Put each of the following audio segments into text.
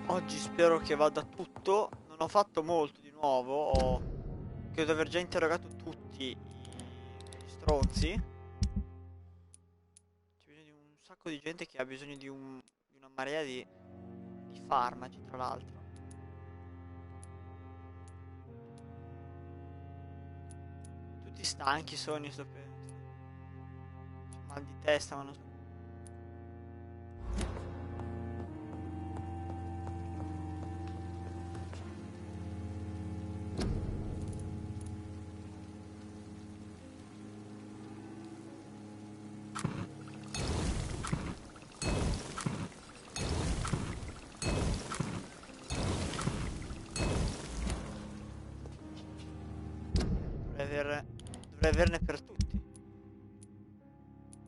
Oggi spero che vada tutto. Non ho fatto molto di nuovo. Credo di aver già interrogato tutti gli stronzi. C'è bisogno di un sacco di gente che ha bisogno di una marea di farmaci, tra l'altro. Tutti stanchi sono, io sto per... C'ho mal di testa, ma non so. Dovrei averne per tutti.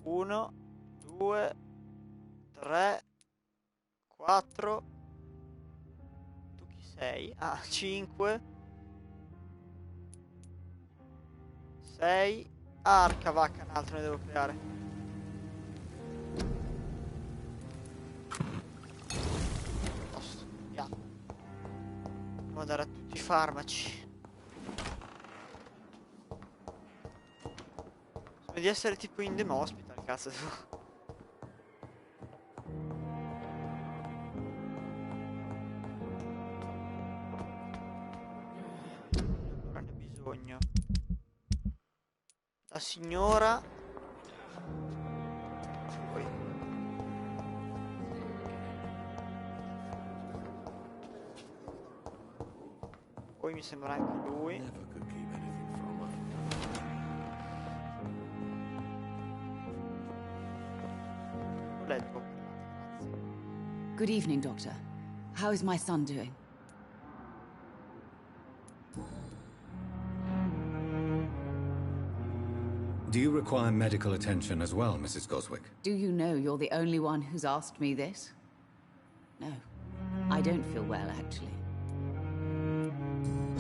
1, 2, 3, 4. Tu chi sei? Ah, 5, 6. Arca vacca, un altro ne devo creare. Posto, andiamo. Devo dare a tutti i farmaci. Sembra di essere tipo in Dem Hospital, cazzo. Non ne ho bisogno. La signora. Poi. Poi mi sembra anche lui. Leggo. Good evening, Doctor. How is my son doing? Do you require medical attention as well, Mrs. Goswick? Do you know you're the only one who's asked me this? No, I don't feel well, actually.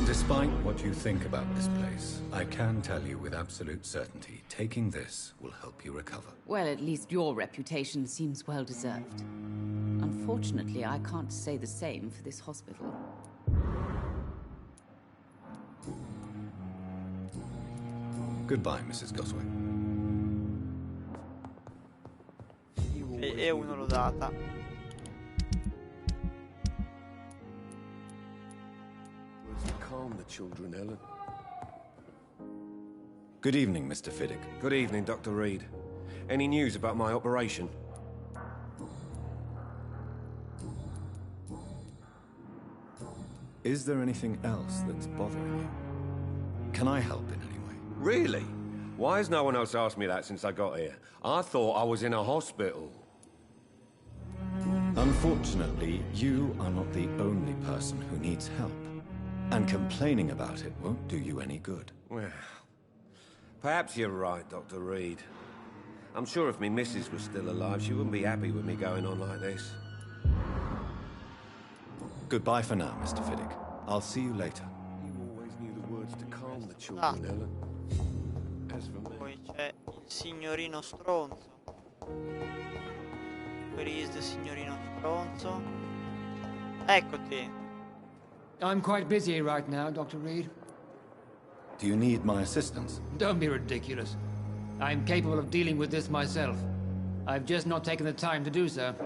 Despite what you think about this place, I can tell you with absolute certainty, taking this will help you recover. Well, at least your reputation seems well deserved. Unfortunately, I can't say the same for this hospital. Goodbye, Mrs. Goswick. E uno l'ho data. Calm the children, Ellen. Good evening, Mr. Fiddick. Good evening, Dr. Reed. Any news about my operation? Is there anything else that's bothering you? Can I help in any way? Really? Why has no one else asked me that since I got here? I thought I was in a hospital. Unfortunately, you are not the only person who needs help. And complaining about it won't do you any good. Well, perhaps you're right, Dr. Reed. I'm sure if me missus was still alive, she wouldn't be happy with me going on like this. Goodbye for now, Mr. Fiddick. I'll see you later. You always knew the words to calm the children, Ellen. As for me... Poi c'è il signorino stronzo. Where is the signorino stronzo? Eccoti. I'm quite busy right now, Dr. Reed. Do you need my assistance? Don't be ridiculous. I'm capable of dealing with this myself. I've just not taken the time to do so.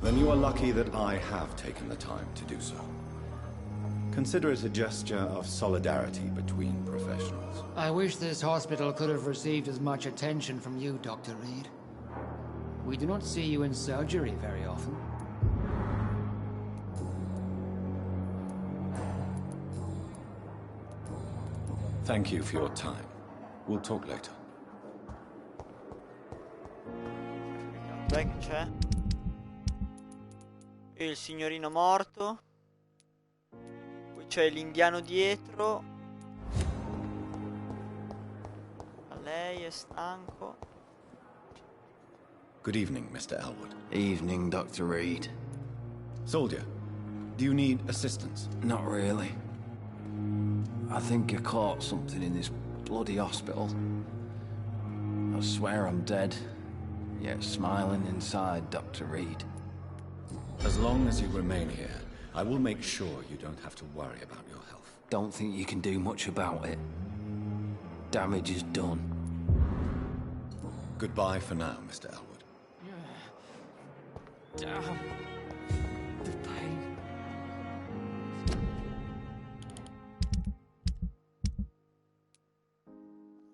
Then you are lucky that I have taken the time to do so. Consider it a gesture of solidarity between professionals. I wish this hospital could have received as much attention from you, Dr. Reed. We do not see you in surgery very often. Thank you for your time. We'll talk later. Dov'è che c'è? E il signorino morto. Poi c'è l'indiano dietro. A lei è stanco. Good evening, Mr. Elwood. Evening, Dr. Reed. Soldier, do you need assistance? Not really. I think I caught something in this bloody hospital. I swear I'm dead, yet smiling inside, Dr. Reed. As long as you remain here, I will make sure you don't have to worry about your health. Don't think you can do much about it. Damage is done. Goodbye for now, Mr. Elwood. Damn. The pain.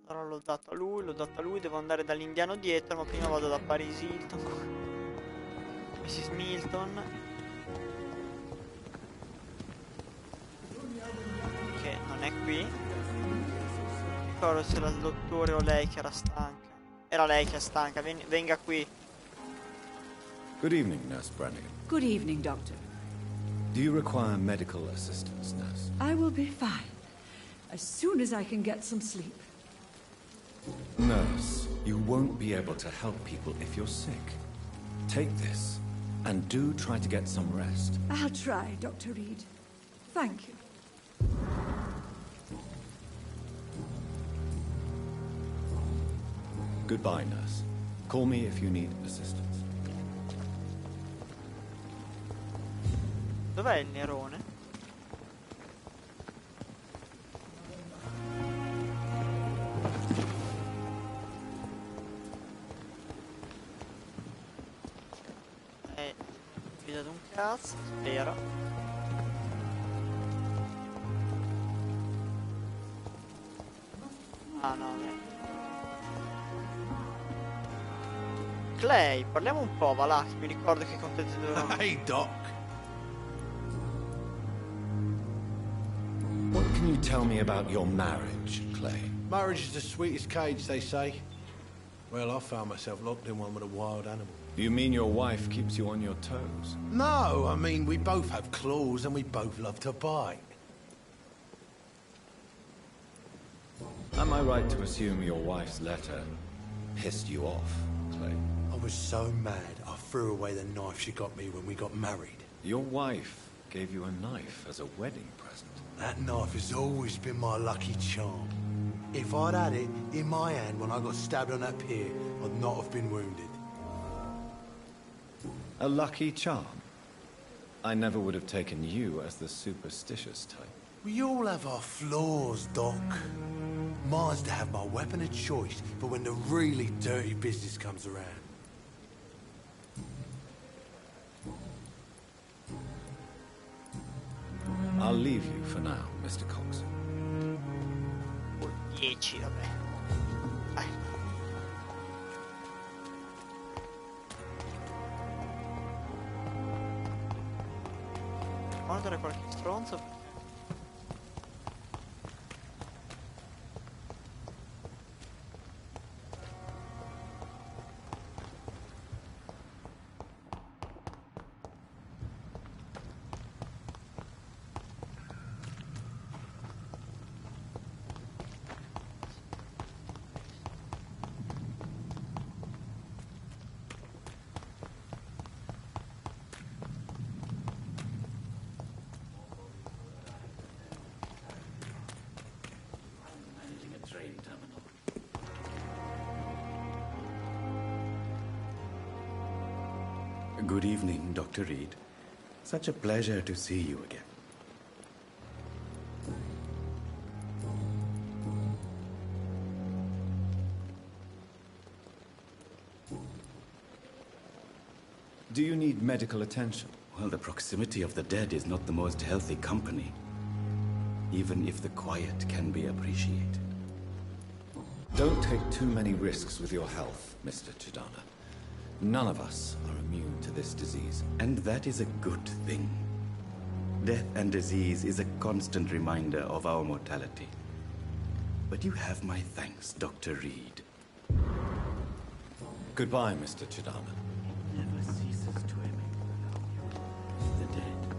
Allora l'ho dato a lui, devo andare dall'indiano dietro, ma prima vado da Paris Hilton. Mrs. Milton. Che non è qui. Non ricordo se era il dottore o lei che era stanca. Era lei che è stanca, venga qui. Good evening, Nurse Brannigan. Good evening, Doctor. Do you require medical assistance, nurse? I will be fine. As soon as I can get some sleep. Nurse, you won't be able to help people if you're sick. Take this, and do try to get some rest. I'll try, Dr. Reed. Thank you. Goodbye, nurse. Call me if you need assistance. Dov'è il nerone? Figlio di un cazzo, spero. Ah no, beh. Clay, parliamo un po', va là, che mi ricordo che contenti dovrò... Hey, Doc. What can you tell me about your marriage, Clay? Marriage is the sweetest cage, they say. Well, I found myself locked in one with a wild animal. You mean your wife keeps you on your toes? No, I mean, we both have claws and we both love to bite. Am I right to assume your wife's letter pissed you off, Clay? I was so mad, I threw away the knife she got me when we got married. Your wife gave you a knife as a wedding present. That knife has always been my lucky charm. If I'd had it in my hand when I got stabbed on that pier, I'd not have been wounded. A lucky charm? I never would have taken you as the superstitious type. We all have our flaws, Doc. Mine's to have my weapon of choice for when the really dirty business comes around. I'll leave you for now, Mr. Cox. 10, vabbè. Dai. Guardare qualche stronzo. Good evening, Dr. Reed. Such a pleasure to see you again. Do you need medical attention? Well, the proximity of the dead is not the most healthy company, even if the quiet can be appreciated. Don't take too many risks with your health, Mr. Chidana. None of us are immune to this disease. And that is a good thing. Death and disease is a constant reminder of our mortality. But you have my thanks, Dr. Reed. Goodbye, Mr. Chidana. Never ceases to amaze the dead.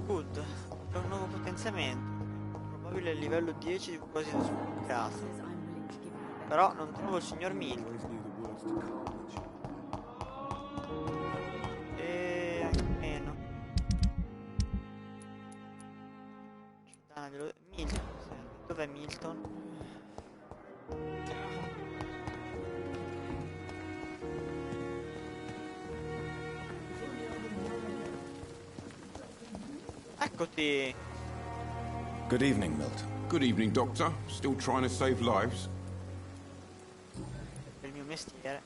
Good. C'è un nuovo potenziamento. Probabile livello 10 di quasi sbloccato. Però non trovo il signor Milton. Milton, dov'è Milton? Eccoti. Good evening, Milton. Good evening, Doctor. Still trying to save lives? È il mio mestiere.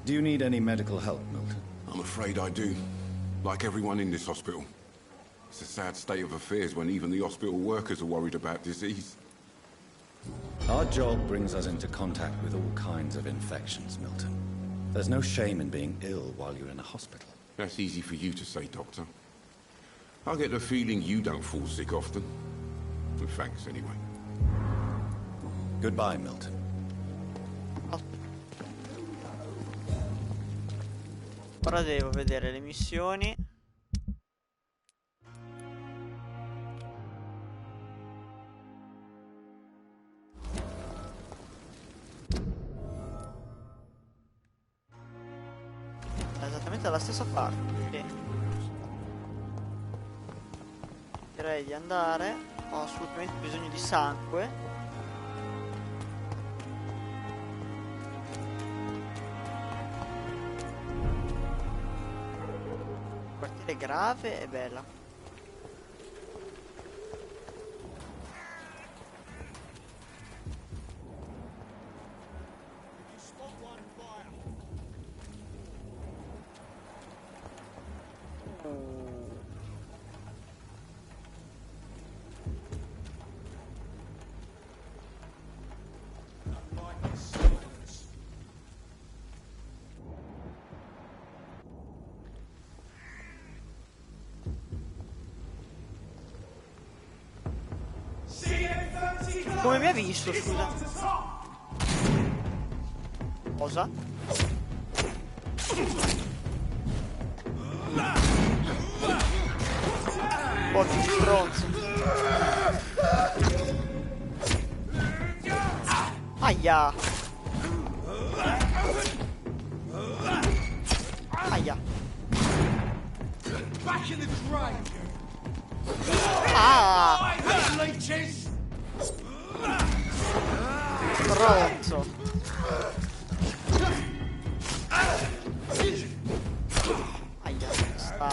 Do you need any medical help, Milton? I'm afraid I do. Like everyone in this hospital. It's a sad state of affairs when even the hospital workers are worried about disease. Our job brings us into contact with all kinds of infections, Milton. There's no shame in being ill while you're in a hospital. That's easy for you to say, Doctor. I get the feeling you don't fall sick often. Well, thanks, anyway. Goodbye, Milton. Ora devo vedere le missioni. È esattamente dalla stessa parte. Sì. Direi di andare. Ho assolutamente bisogno di sangue. Quartiere grave e bella. Come mi ha visto, scusa? Cosa? Oh, che stronzo. Aia. Aia. Ah! Stronzo. Aia, sta.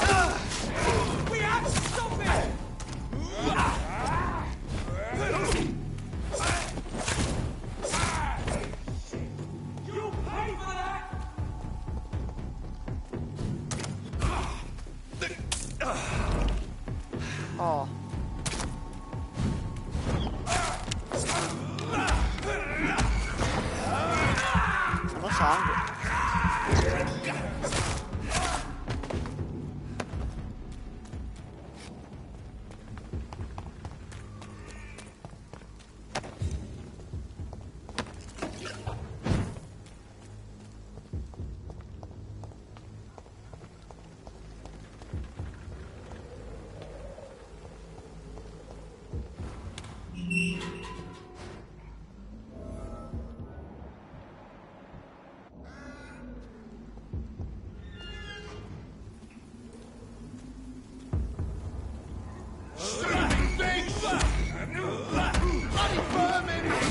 Oh. Sono sangue.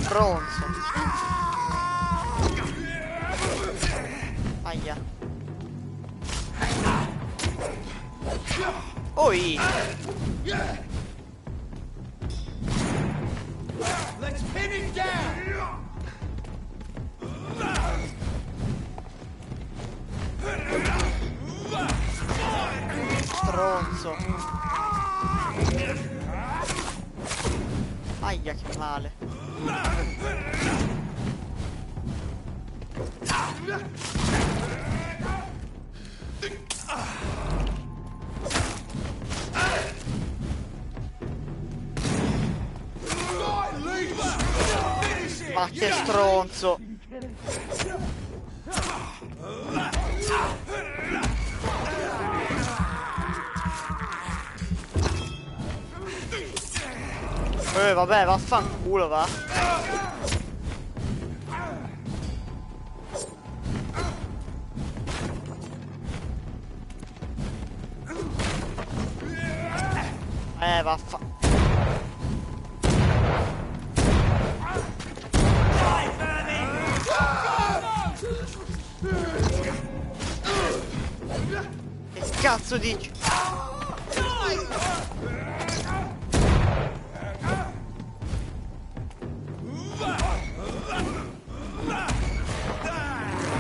Stronzo. Aia. Oi. Let's pin it down. Stronzo. Aia, che male. Ma che stronzo. Vabbè, vaffanculo, va. Vaffa. Che cazzo dici?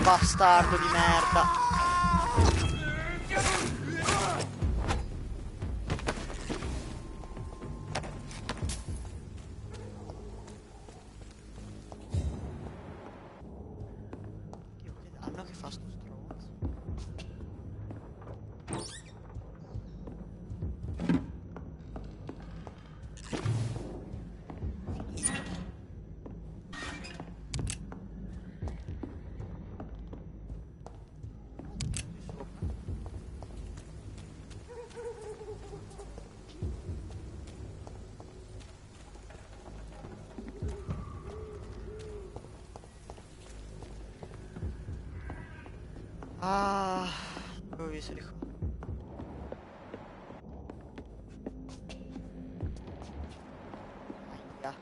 Bastardo di merda. Che danno che fa sto stronzo. Ah, avevo visto di qua. Aia.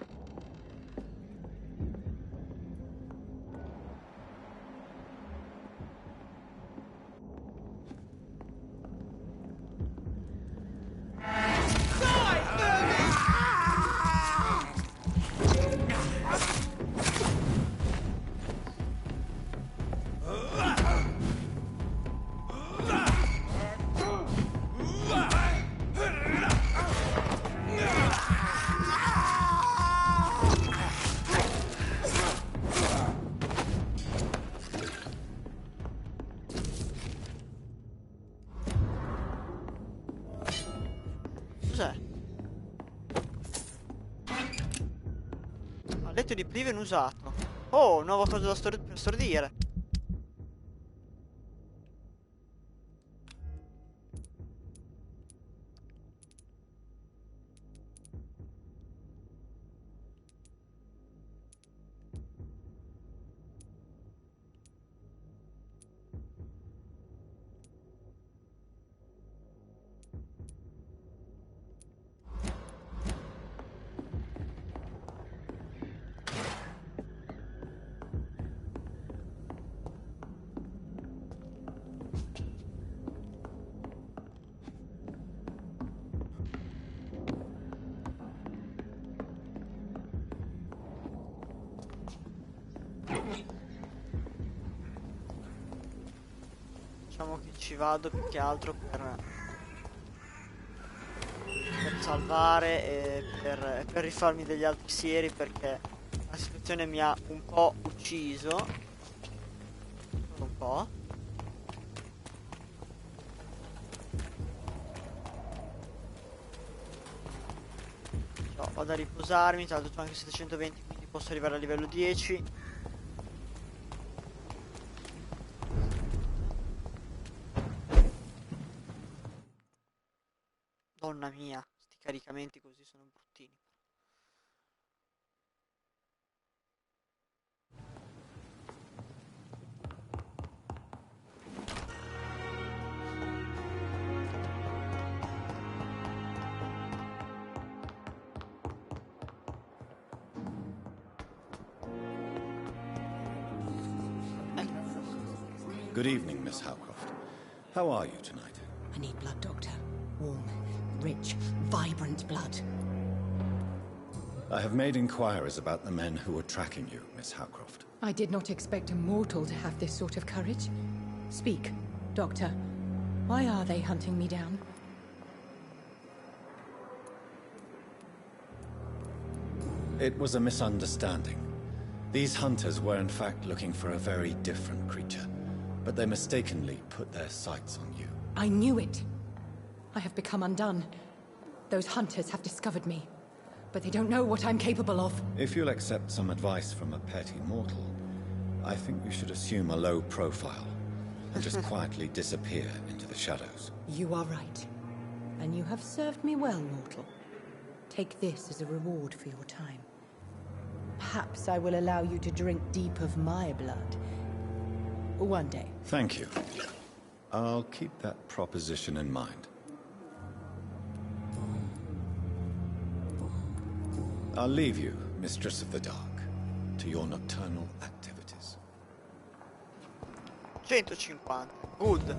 Cos'è? Ah, letto di priven usato. Oh, nuova cosa da per stordire. Diciamo che ci vado più che altro per salvare e per rifarmi degli altri sieri, perché la situazione mi ha un po' ucciso. Solo un po'. No, vado a riposarmi, tra l'altro ho anche 720, quindi posso arrivare a livello 10. Donna mia, sti caricamenti così sono bruttini. Good evening, Miss Howcroft. How are you tonight? I need blood, Doctor. Warm, rich, vibrant blood. I have made inquiries about the men who were tracking you, Miss Howcroft. I did not expect a mortal to have this sort of courage. Speak, Doctor. Why are they hunting me down? It was a misunderstanding. These hunters were in fact looking for a very different creature, but they mistakenly put their sights on you. I knew it. I have become undone. Those hunters have discovered me, but they don't know what I'm capable of. If you'll accept some advice from a petty mortal, I think you should assume a low profile and just quietly disappear into the shadows. You are right. And you have served me well, mortal. Take this as a reward for your time. Perhaps I will allow you to drink deep of my blood. One day. Thank you. I'll keep that proposition in mind. I'll leave you, Mistress of the Dark, to your nocturnal activities. 150. Good.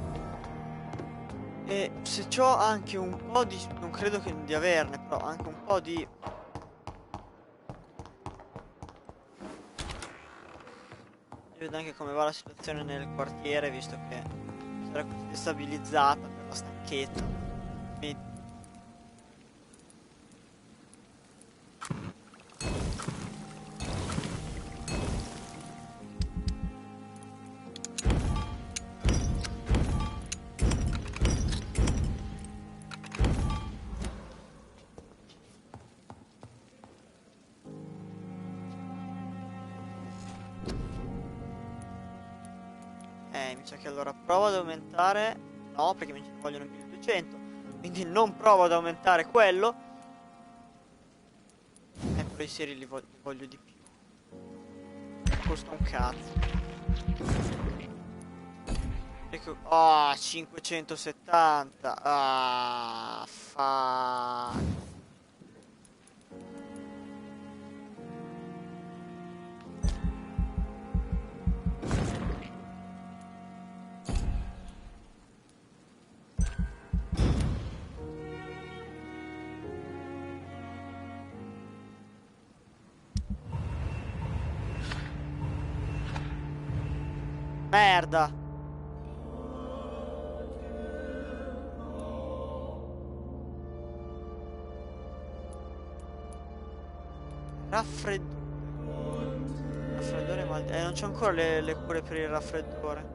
E se c'ho anche un po' di... non credo di averne, però anche un po' di... Vedo anche come va la situazione nel quartiere, visto che sarà così destabilizzata per la stanchezza. Quindi... mi sa che allora provo ad aumentare. No, perché mi ci vogliono 1200. Quindi non provo ad aumentare quello. Però i seri li voglio di più. Costa un cazzo. Ecco. Ah, 570. Ah, fuck. Merda. Raffreddore mal... non c'ho ancora le cure per il raffreddore.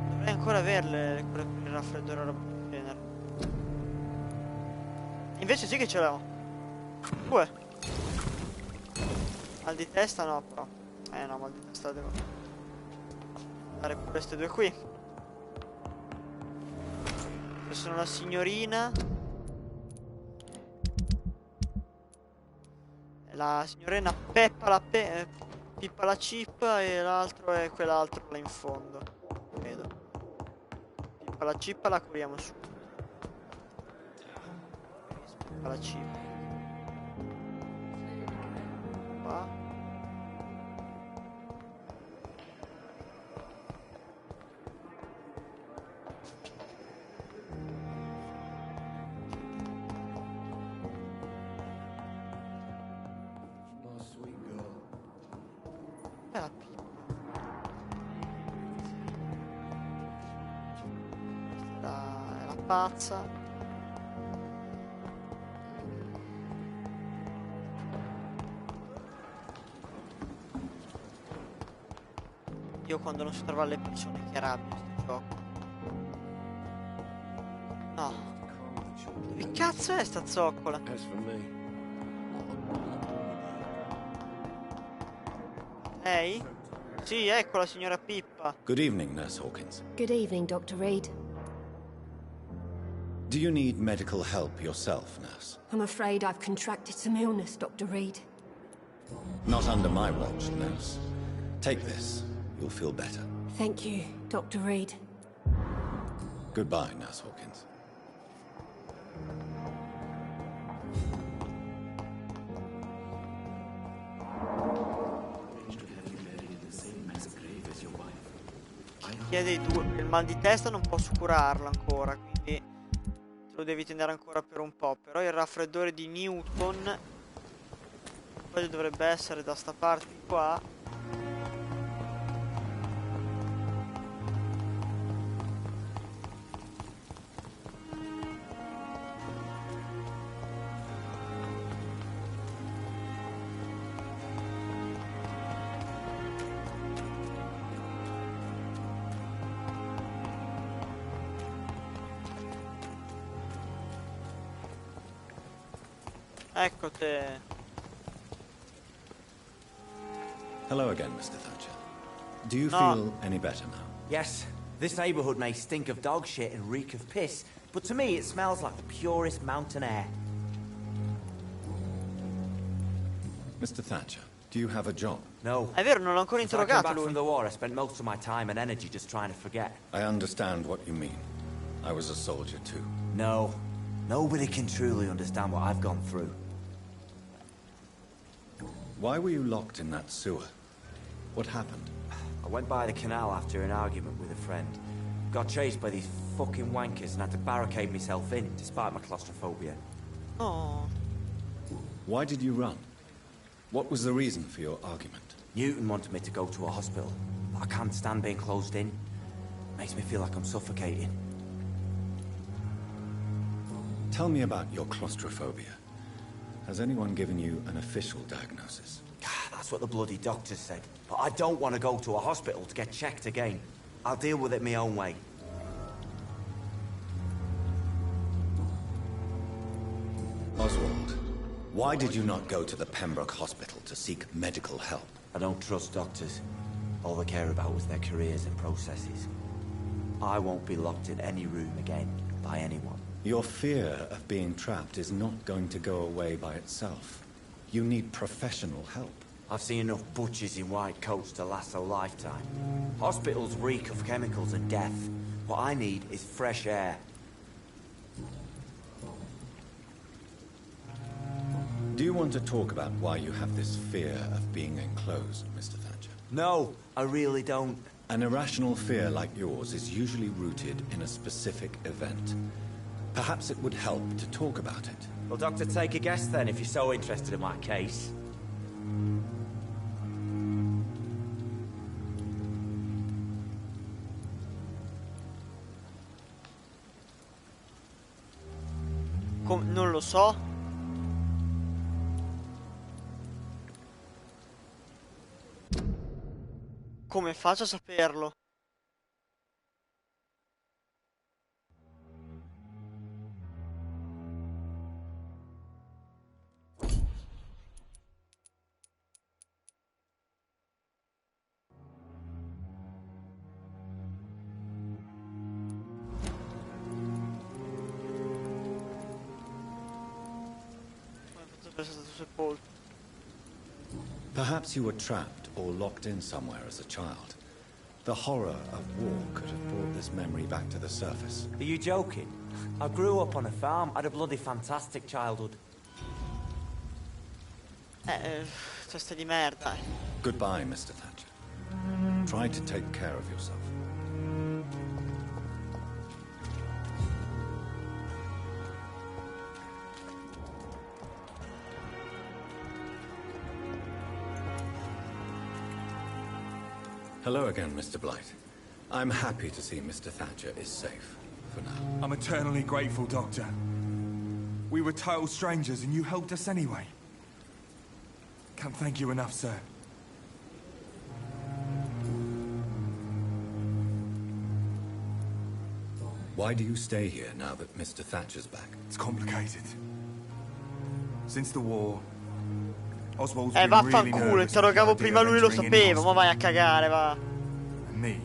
Dovrei ancora averle le cure per il raffreddore o roba del genere. Invece sì che ce l'ho. Due. Mal di testa no, però. No, mal di testa devo dare pure queste due qui. Questa sono la signorina. La signorina Peppa la Pippa la Cippa. E l'altro è quell'altro là in fondo, credo. Pippa la Cippa la curiamo subito. Pippa la Cippa. Qua. La Pippa. Questa è la pazza. Io quando non si trova le persone che rabbia sto gioco. No. Che cazzo è sta zoccola? Ehi? Sì, ecco la signora Pippa. Good evening, Nurse Hawkins. Good evening, Dr. Reed. Do you need medical help yourself, Nurse? I'm afraid I've contracted some illness, Dr. Reed. Not under my watch, Nurse. Take this. You'll feel better. Thank you, Dr. Reed. Goodbye, Nurse Hawkins. Chi è dei due? Il mal di testa non posso curarlo ancora, quindi te lo devi tenere ancora per un po'. Però il raffreddore di Newton poi dovrebbe essere da sta parte qua. Ecco te. Hello again, Mr. Thatcher. Do you feel any better now? Yes. This neighborhood may stink of dog shit and reek of piss, but to me it smells like the purest mountain air. Mr. Thatcher, do you have a job? No. È vero, non l'ho ancora Since I came interrogato back lui. from the war, I spent most of my time and energy just trying to forget. I understand what you mean. I was a soldier too. No. Nobody can truly understand what I've gone through. Why were you locked in that sewer? What happened? I went by the canal after an argument with a friend. Got chased by these fucking wankers and had to barricade myself in, despite my claustrophobia. Oh. Why did you run? What was the reason for your argument? Newton wanted me to go to a hospital, but I can't stand being closed in. Makes me feel like I'm suffocating. Tell me about your claustrophobia. Has anyone given you an official diagnosis? That's what the bloody doctor said. But I don't want to go to a hospital to get checked again. I'll deal with it my own way. Oswald, why did you not go to the Pembroke Hospital to seek medical help? I don't trust doctors. All they care about was their careers and processes. I won't be locked in any room again by anyone. Your fear of being trapped is not going to go away by itself. You need professional help. I've seen enough butchers in white coats to last a lifetime. Hospitals reek of chemicals and death. What I need is fresh air. Do you want to talk about why you have this fear of being enclosed, Mr. Thatcher? No, I really don't. An irrational fear like yours is usually rooted in a specific event. Perhaps it would help to talk about it. Well, Doctor, take a guess then, if you're so interested in my case. Non lo so. Come faccio a saperlo? Perhaps you were trapped or locked in somewhere as a child. The horror of war could have brought this memory back to the surface. Are you joking? I grew up on a farm, had a bloody fantastic childhood. Testa di merda. Goodbye, Mr. Thatcher. Try to take care of yourself. Hello again, Mr. Blight. I'm happy to see Mr. Thatcher is safe, for now. I'm eternally grateful, Doctor. We were total strangers and you helped us anyway. Can't thank you enough, sir. Why do you stay here now that Mr. Thatcher's back? It's complicated. Since the war, Oswald's been really vaffanculo, interrogavo prima lui, lo sapevo, ma vai a cagare, va. And me,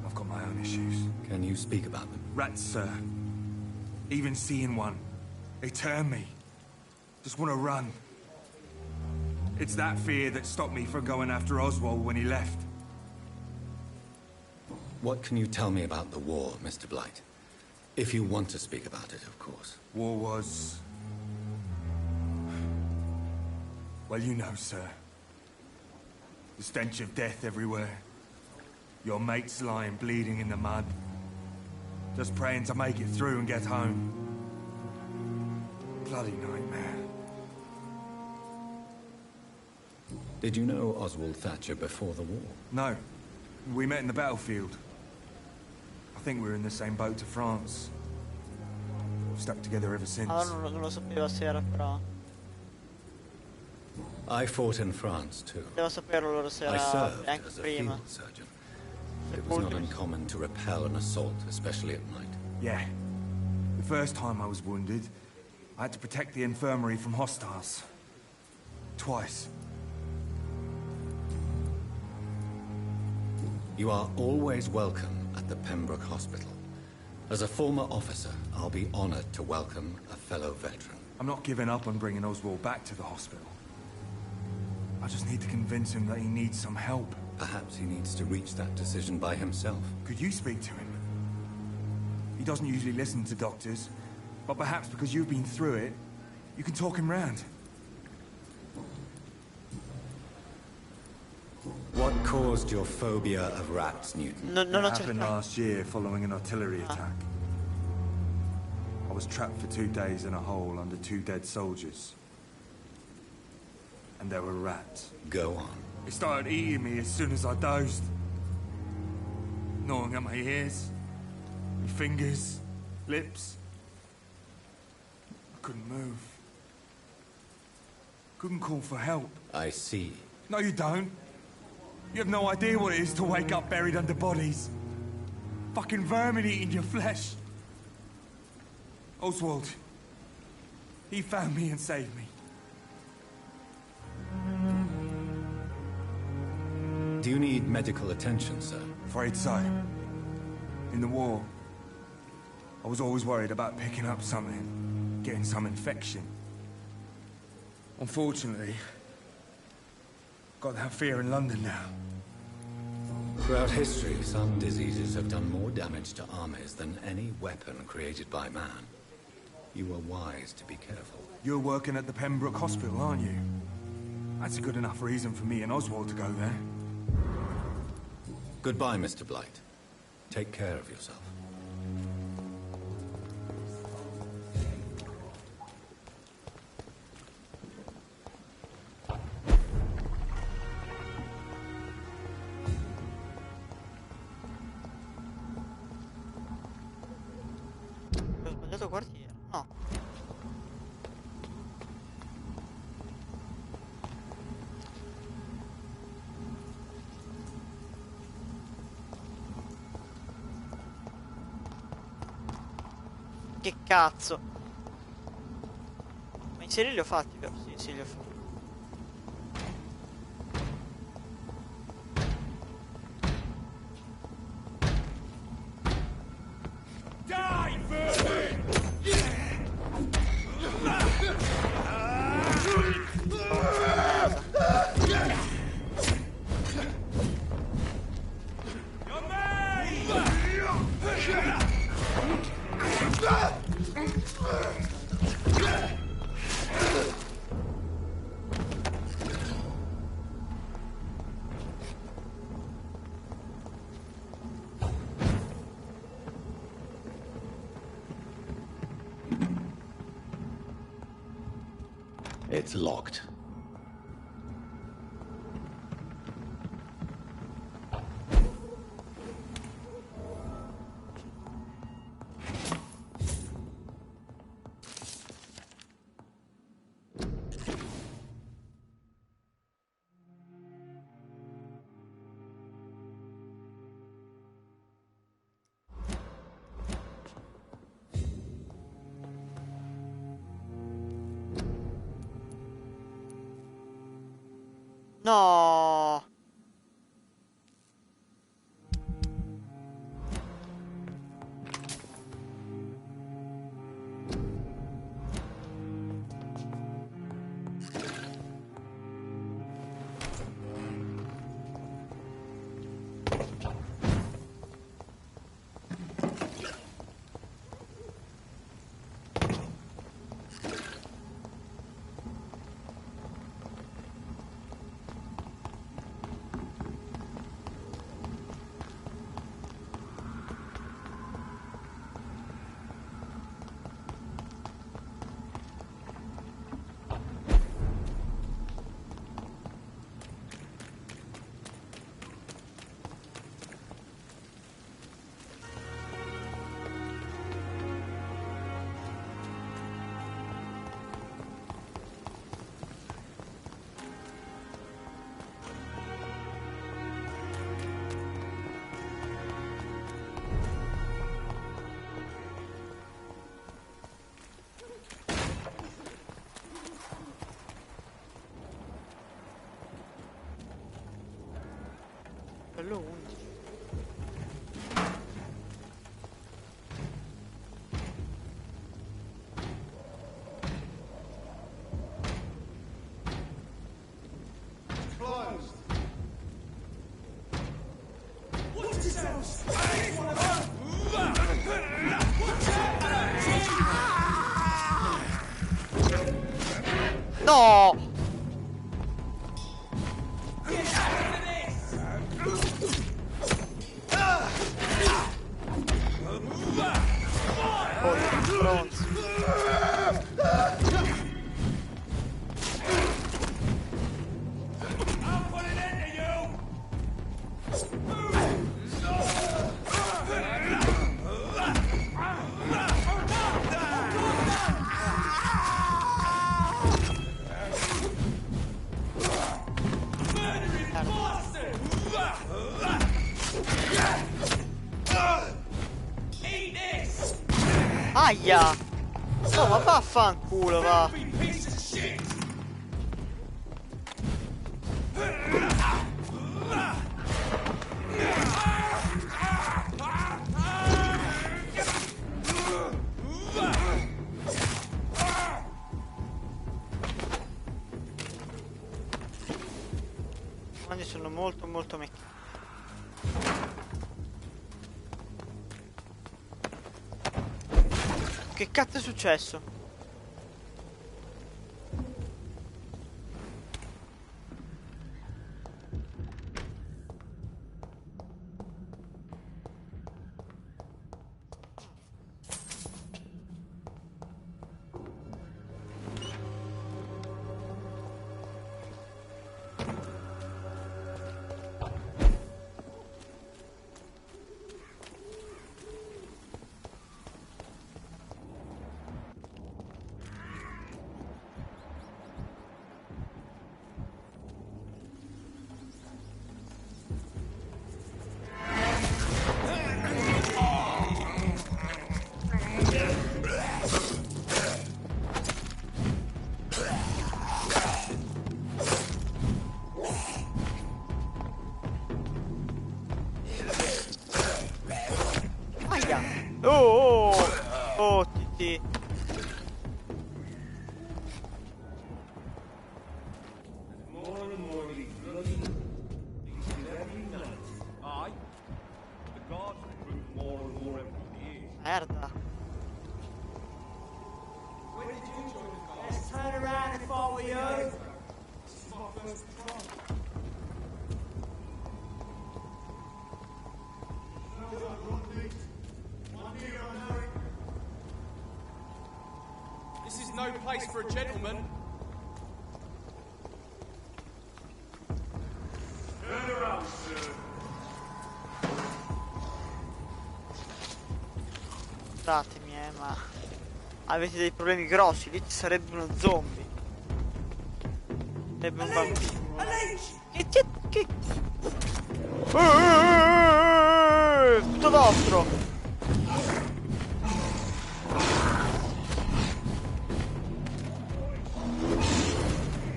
I've got my own issues. Can you speak about them? Rats, sir. Even seeing one, they turn me. Just want to run. It's that fear that stopped me from going after Oswald when he left. What can you tell me about the war, Mr. Blight? If you want to speak about it, of course. War was... well, you know, sir. The stench of death everywhere. Your mates lying bleeding in the mud. Just praying to make it through and get home. Bloody nightmare. Did you know Oswald Thatcher before the war? No. We met in the battlefield. I think we were in the same boat to France. We've stuck together ever since. Non lo sapeva se era però. I fought in France too. Devo saperlo loro se I era served anche as a prima. field surgeon. It was not uncommon to repel an assault, especially at night. Yeah. The first time I was wounded, I had to protect the infirmary from hostiles. Twice. You are always welcome at the Pembroke Hospital. As a former officer, I'll be honored to welcome a fellow veteran. I'm not giving up on bringing Oswald back to the hospital. I just need to convince him that he needs some help. Perhaps he needs to reach that decision by himself. Could you speak to him? He doesn't usually listen to doctors, but perhaps because you've been through it, you can talk him round. What What caused your phobia of rats, Newton? No, It no, happened last year following an artillery attack. I was trapped for 2 days in a hole under 2 dead soldiers. And there were rats. Go on. They started eating me as soon as I dozed. Gnawing at my ears, my fingers, lips. I couldn't move. Couldn't call for help. I see. No, you don't. You have no idea what it is to wake up buried under bodies. Fucking vermin eating your flesh. Oswald. He found me and saved me. Do you need medical attention, sir? Afraid so. In the war, I was always worried about picking up something, getting some infection. Unfortunately, got that fear in London now. Throughout history, some diseases have done more damage to armies than any weapon created by man. You were wise to be careful. You're working at the Pembroke Hospital, aren't you? That's a good enough reason for me and Oswald to go there. Goodbye, Mr. Blight. Take care of yourself. Ho sbagliato quartiere. No. Che cazzo? Ma i seri li ho fatti, vero? Sì, sì, li ho fatti. It's locked. No. Quello 11. No! Stronzo. Aia! Oh, ma vaffanculo, va! Quindi sono molto meccanici. Che cazzo è successo? Oh, Titi. Merda. Let's turn around if I were you. This is my first patrol. This is no place for a gentleman. Turn around, sir. Scusatemi, ma avete dei problemi grossi, lì ci sarebbe uno zombie. Sarebbe un vampiro. Che... tutto vostro!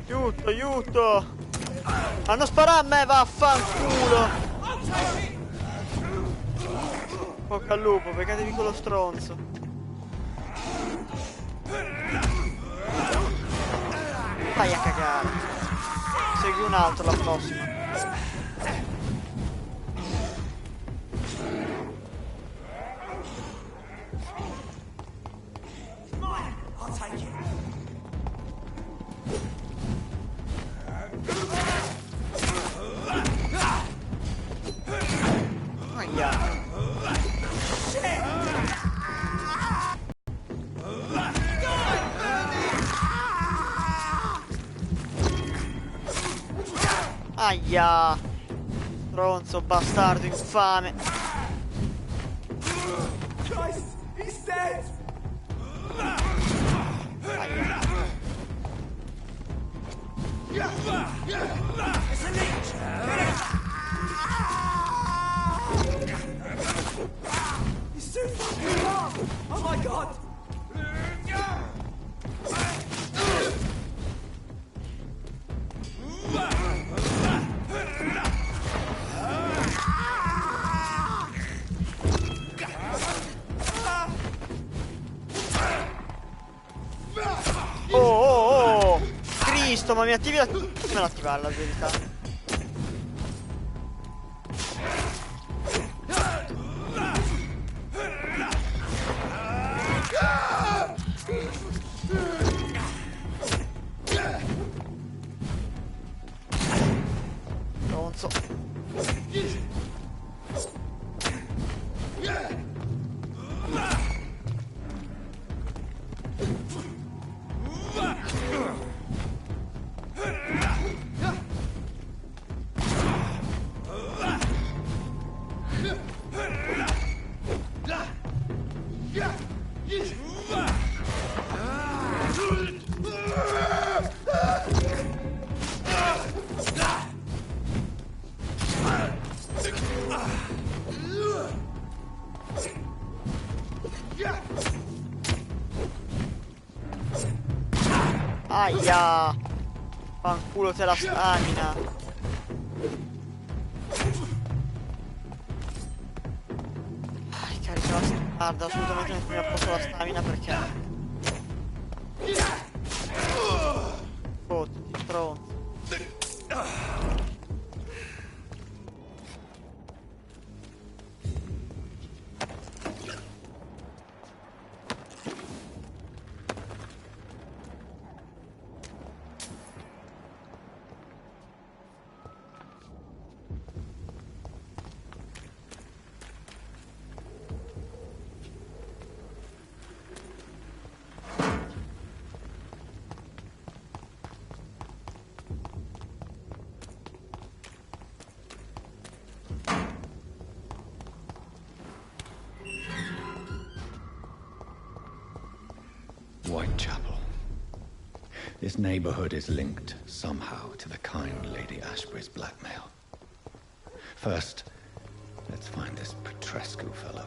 Aiuto, aiuto! Hanno sparato a me, vaffanculo! Bocca al lupo, beccatevi quello stronzo. Vai a cagare. Segui un altro la prossima. Aia! Stronzo, bastardo, infame! Christ, he's dead! Aia! It's a leech! He's too fucking long! Oh my god! Oh! Cristo, ma mi attivi la... Come l'attivare la verità? Stronzo. Aia! Fanculo te la stamina. Ai cari, ce la guarda, assolutamente mettermi a posto la stamina perché... Fottiti, stronzo. Whitechapel. This neighborhood is linked somehow to the kind Lady Ashbury's blackmail. First, let's find this Petrescu fellow.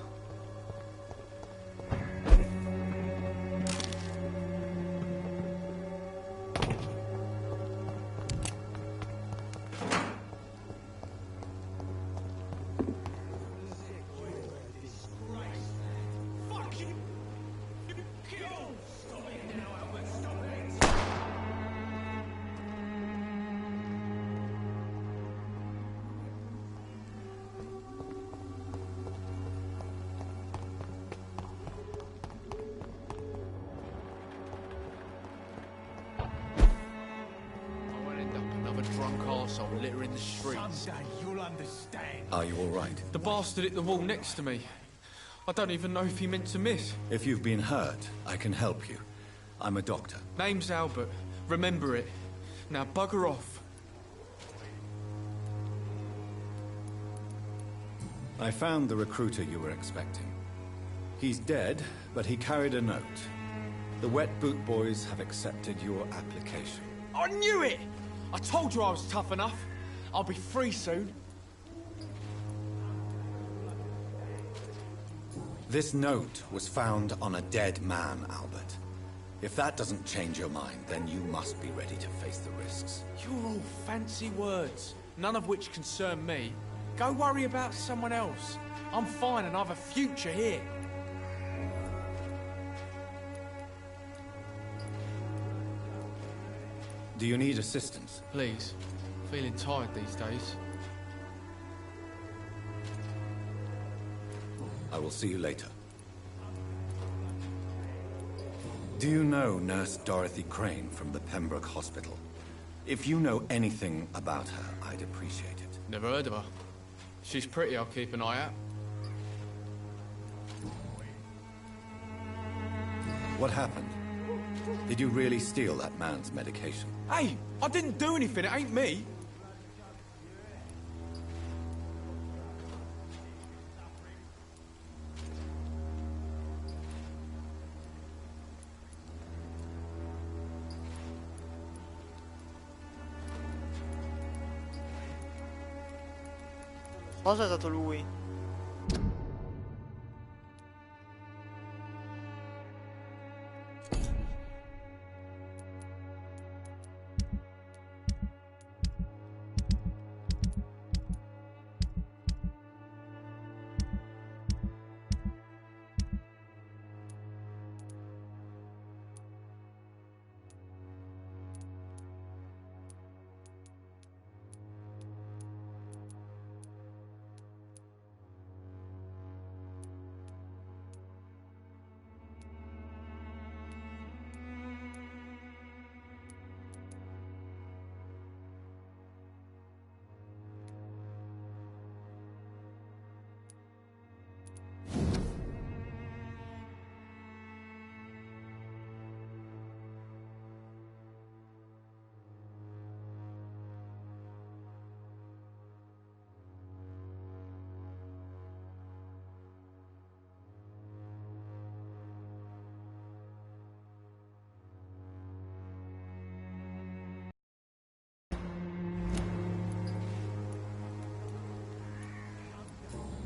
Drunk arsehole littering the streets. Someday you'll understand. Are you all right? The bastard hit the wall next to me. I don't even know if he meant to miss. If you've been hurt, I can help you. I'm a doctor. Name's Albert. Remember it. Now bugger off. I found the recruiter you were expecting. He's dead, but he carried a note. The Wet Boot Boys have accepted your application. I knew it! I told you I was tough enough. I'll be free soon. This note was found on a dead man, Albert. If that doesn't change your mind, then you must be ready to face the risks. You're all fancy words, none of which concern me. Go worry about someone else. I'm fine and I've a future here. Do you need assistance? Please. Feeling tired these days. I will see you later. Do you know Nurse Dorothy Crane from the Pembroke Hospital? If you know anything about her, I'd appreciate it. Never heard of her. She's pretty, I'll keep an eye out. What happened? Did you really steal that man's medication? Hey, I didn't do anything, it ain't me. Cosa è stato lui?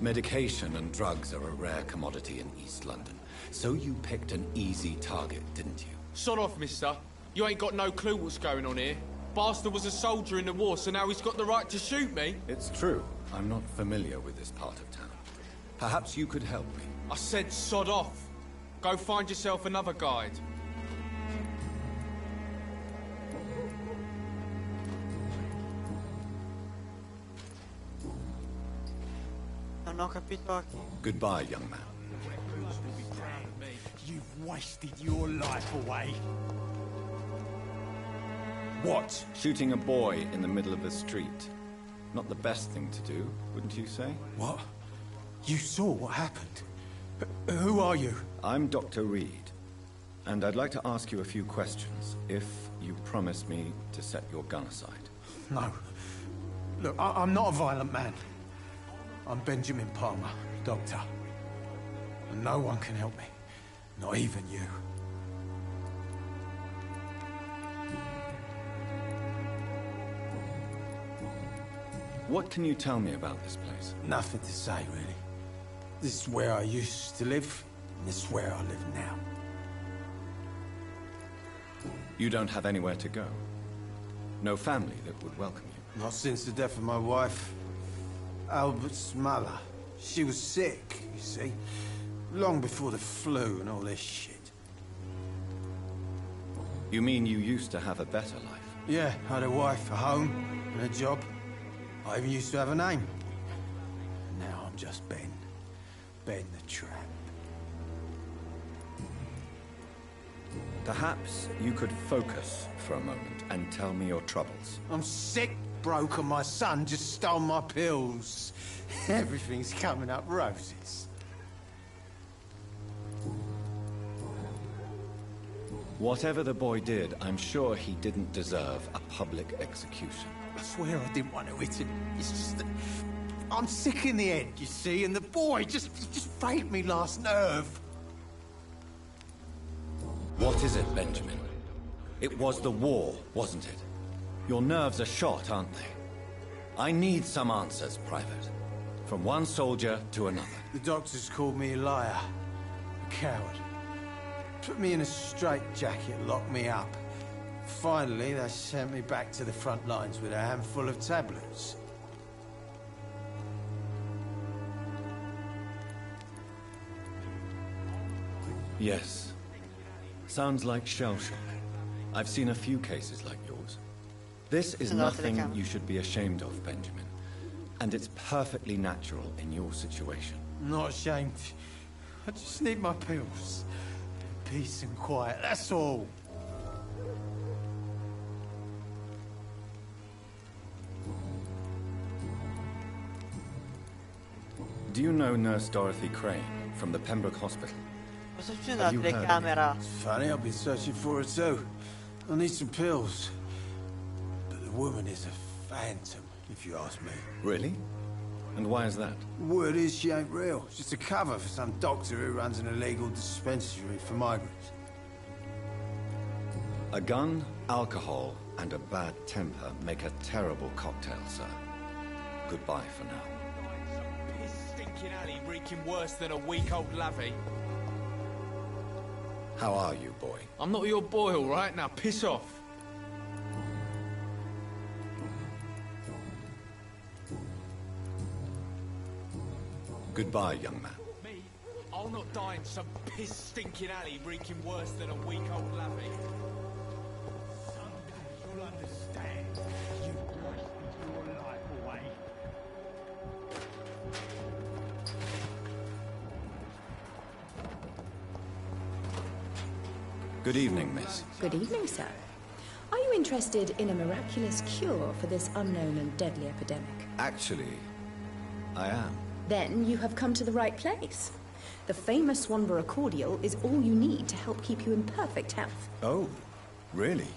Medication and drugs are a rare commodity in East London. So you picked an easy target, didn't you? Sod off, mister. You ain't got no clue what's going on here. Bastard was a soldier in the war, so now he's got the right to shoot me. It's true. I'm not familiar with this part of town. Perhaps you could help me. I said sod off. Go find yourself another guide. Non ho capito a chi. Goodbye, young man. You've wasted your life away. What? Shooting a boy in the middle of the street. Not the best thing to do, wouldn't you say? What? You saw what happened? Who are you? I'm Dr. Reed, and I'd like to ask you a few questions, if you promise me to set your gun aside. No. Look, I'm not a violent man. I'm Benjamin Palmer, doctor. And no one can help me. Not even you. What can you tell me about this place? Nothing to say, really. This is where I used to live, and this is where I live now. You don't have anywhere to go? No family that would welcome you? Not since the death of my wife, Albert's mother. She was sick, you see. Long before the flu and all this shit. You mean you used to have a better life? Yeah, I had a wife, a home, and a job. I even used to have a name. And now I'm just Ben. Ben the Tramp. Perhaps you could focus for a moment and tell me your troubles. I'm sick, broke, and my son just stole my pills. Everything's coming up roses. Whatever the boy did, I'm sure he didn't deserve a public execution. I swear I didn't want to hit him. It's just that I'm sick in the head, you see, and the boy just failed me last nerve. What is it, Benjamin? It was the war, wasn't it? Your nerves are shot, aren't they? I need some answers, Private. From one soldier to another. The doctors called me a liar, a coward. Put me in a straitjacket, locked me up. Finally, they sent me back to the front lines with a handful of tablets. Yes. Sounds like shell shock. I've seen a few cases like yours. This is nothing you should be ashamed of, Benjamin. And it's perfectly natural in your situation. Not ashamed. I just need my pills. Peace and quiet, that's all. Do you know Nurse Dorothy Crane from the Pembroke Hospital? Cosa succede alla telecamera? It's funny, I've been searching for her too. I need some pills. But the woman is a phantom, if you ask me. Really? And why is that? Word is she ain't real. It's just a cover for some doctor who runs an illegal dispensary for migrants. A gun, alcohol, and a bad temper make a terrible cocktail, sir. Goodbye for now. Piss stinking alley reeking worse than a week-old lavvy. How are you, boy? I'm not your boy, all right? Now piss off. Goodbye, young man. Me? I'll not die in some piss stinking alley reeking worse than a week-old lavvy. Someday you'll understand. You wasted your life away. Good evening, miss. Good evening, sir. Are you interested in a miraculous cure for this unknown and deadly epidemic? Actually, I am. Then you have come to the right place. The famous Swanborough cordial is all you need to help keep you in perfect health. Oh, really?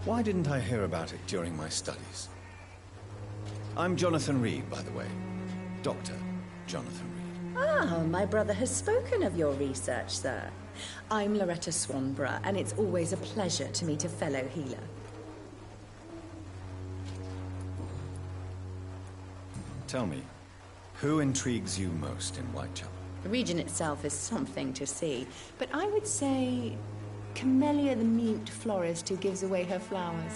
Why didn't I hear about it during my studies? I'm Jonathan Reed, by the way. Dr. Jonathan Reed. Ah, my brother has spoken of your research, sir. I'm Loretta Swanborough, and it's always a pleasure to meet a fellow healer. Tell me, Who intrigues you most in Whitechapel? The region itself is something to see, but I would say Camellia the mute florist who gives away her flowers.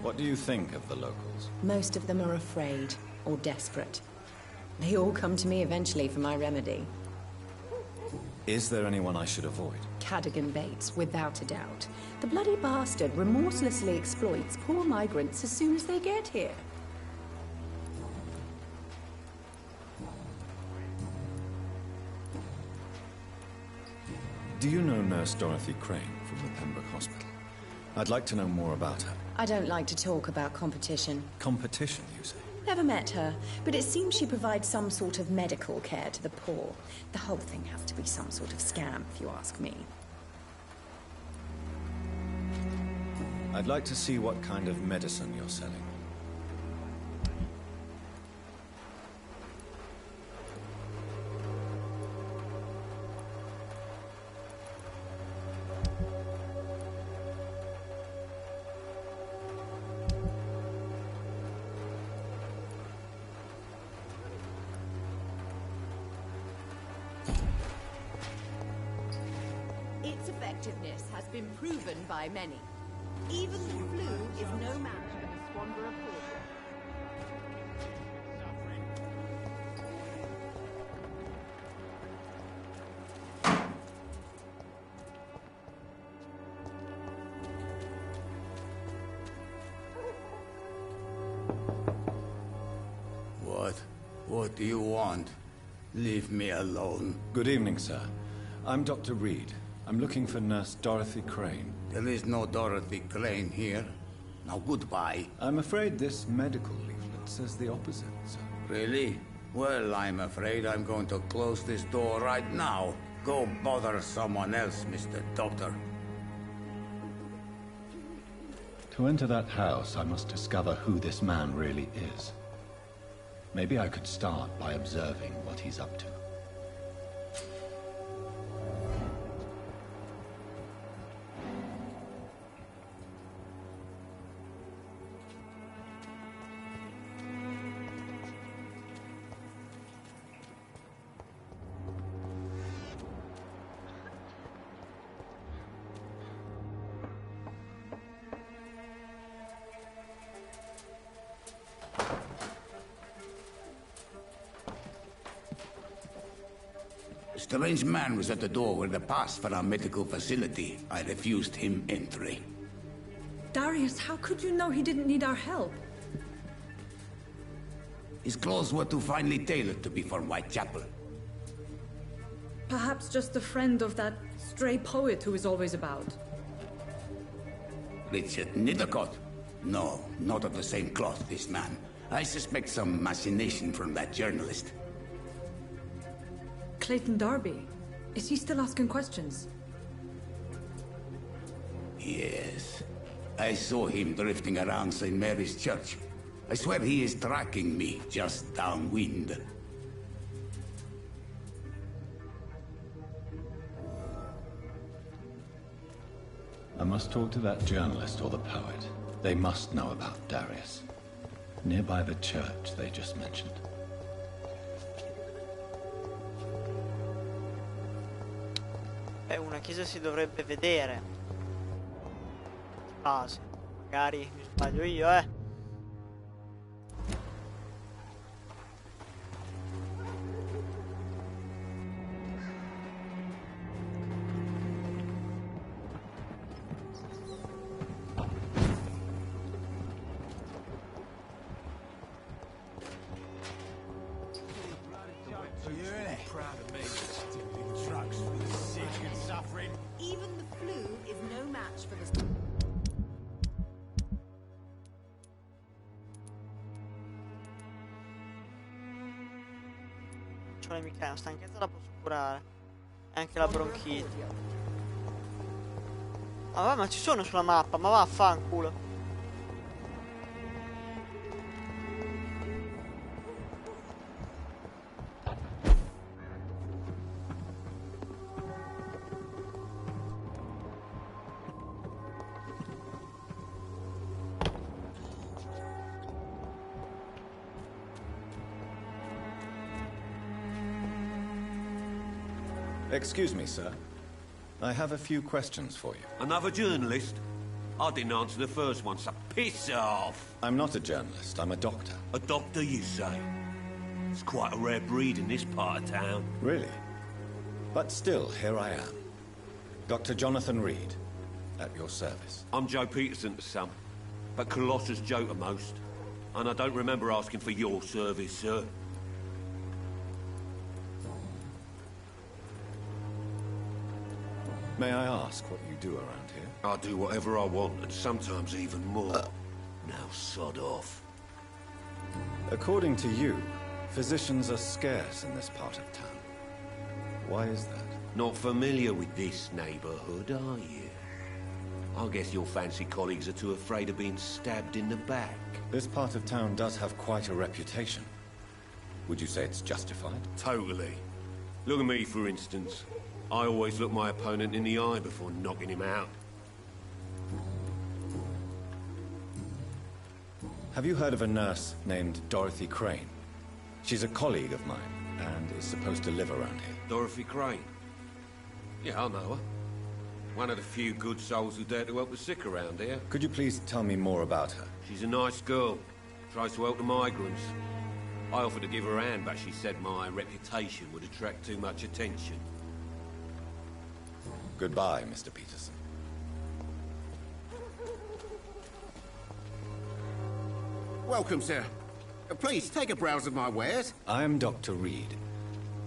What do you think of the locals? Most of them are afraid or desperate. They all come to me eventually for my remedy. Is there anyone I should avoid? Cadogan Bates, without a doubt. The bloody bastard remorselessly exploits poor migrants as soon as they get here. Do you know Nurse Dorothy Crane from the Pembroke Hospital? I'd like to know more about her. I don't like to talk about competition. Competition, you say? Never met her, but it seems she provides some sort of medical care to the poor. The whole thing has to be some sort of scam, if you ask me. I'd like to see what kind of medicine you're selling. Its effectiveness has been proven by many. Even the flu is no match for the Swanborough Porter. What do you want? Leave me alone. Good evening, sir. I'm Dr. Reed. I'm looking for Nurse Dorothy Crane. There is no Dorothy Crane here. Now goodbye. I'm afraid this medical leaflet says the opposite, sir. Really? Well, I'm afraid I'm going to close this door right now. Go bother someone else, Mr. Doctor. To enter that house, I must discover who this man really is. Maybe I could start by observing what he's up to. A strange man was at the door with a pass for our medical facility. I refused him entry. Darius, how could you know he didn't need our help? His clothes were too finely tailored to be from Whitechapel. Perhaps just a friend of that stray poet who is always about. Richard Nethercott? No, not of the same cloth, this man. I suspect some machination from that journalist. Clayton Darby. Is he still asking questions? Yes. I saw him drifting around St. Mary's Church. I swear he is tracking me just downwind. I must talk to that journalist or the poet. They must know about Darius. Nearby the church they just mentioned. Una chiesa si dovrebbe vedere. Base. Magari mi sbaglio io, Even the flu is no match for the... C'ho le mica, la stanchezza la posso curare. E anche la bronchite. Ma va, ma ci sono sulla mappa, ma vaffanculo. Excuse me, sir. I have a few questions for you. Another journalist? I didn't answer the first one, so piss off! I'm not a journalist, I'm a doctor. A doctor, you say? It's quite a rare breed in this part of town. Really? But still, here I am. Dr. Jonathan Reed, at your service. I'm Joe Peterson to some, but Colossus Joe to most. And I don't remember asking for your service, sir. May I ask what you do around here? I do whatever I want, and sometimes even more. Now sod off. According to you, physicians are scarce in this part of town. Why is that? Not familiar with this neighborhood, are you? I guess your fancy colleagues are too afraid of being stabbed in the back. This part of town does have quite a reputation. Would you say it's justified? Totally. Look at me, for instance. I always look my opponent in the eye before knocking him out. Have you heard of a nurse named Dorothy Crane? She's a colleague of mine, and is supposed to live around here. Dorothy Crane? Yeah, I know her. One of the few good souls who dare to help the sick around here. Could you please tell me more about her? She's a nice girl. Tries to help the migrants. I offered to give her a hand, but she said my reputation would attract too much attention. Goodbye, Mr. Peterson. Welcome, sir. Please, take a browse of my wares. I am Dr. Reed.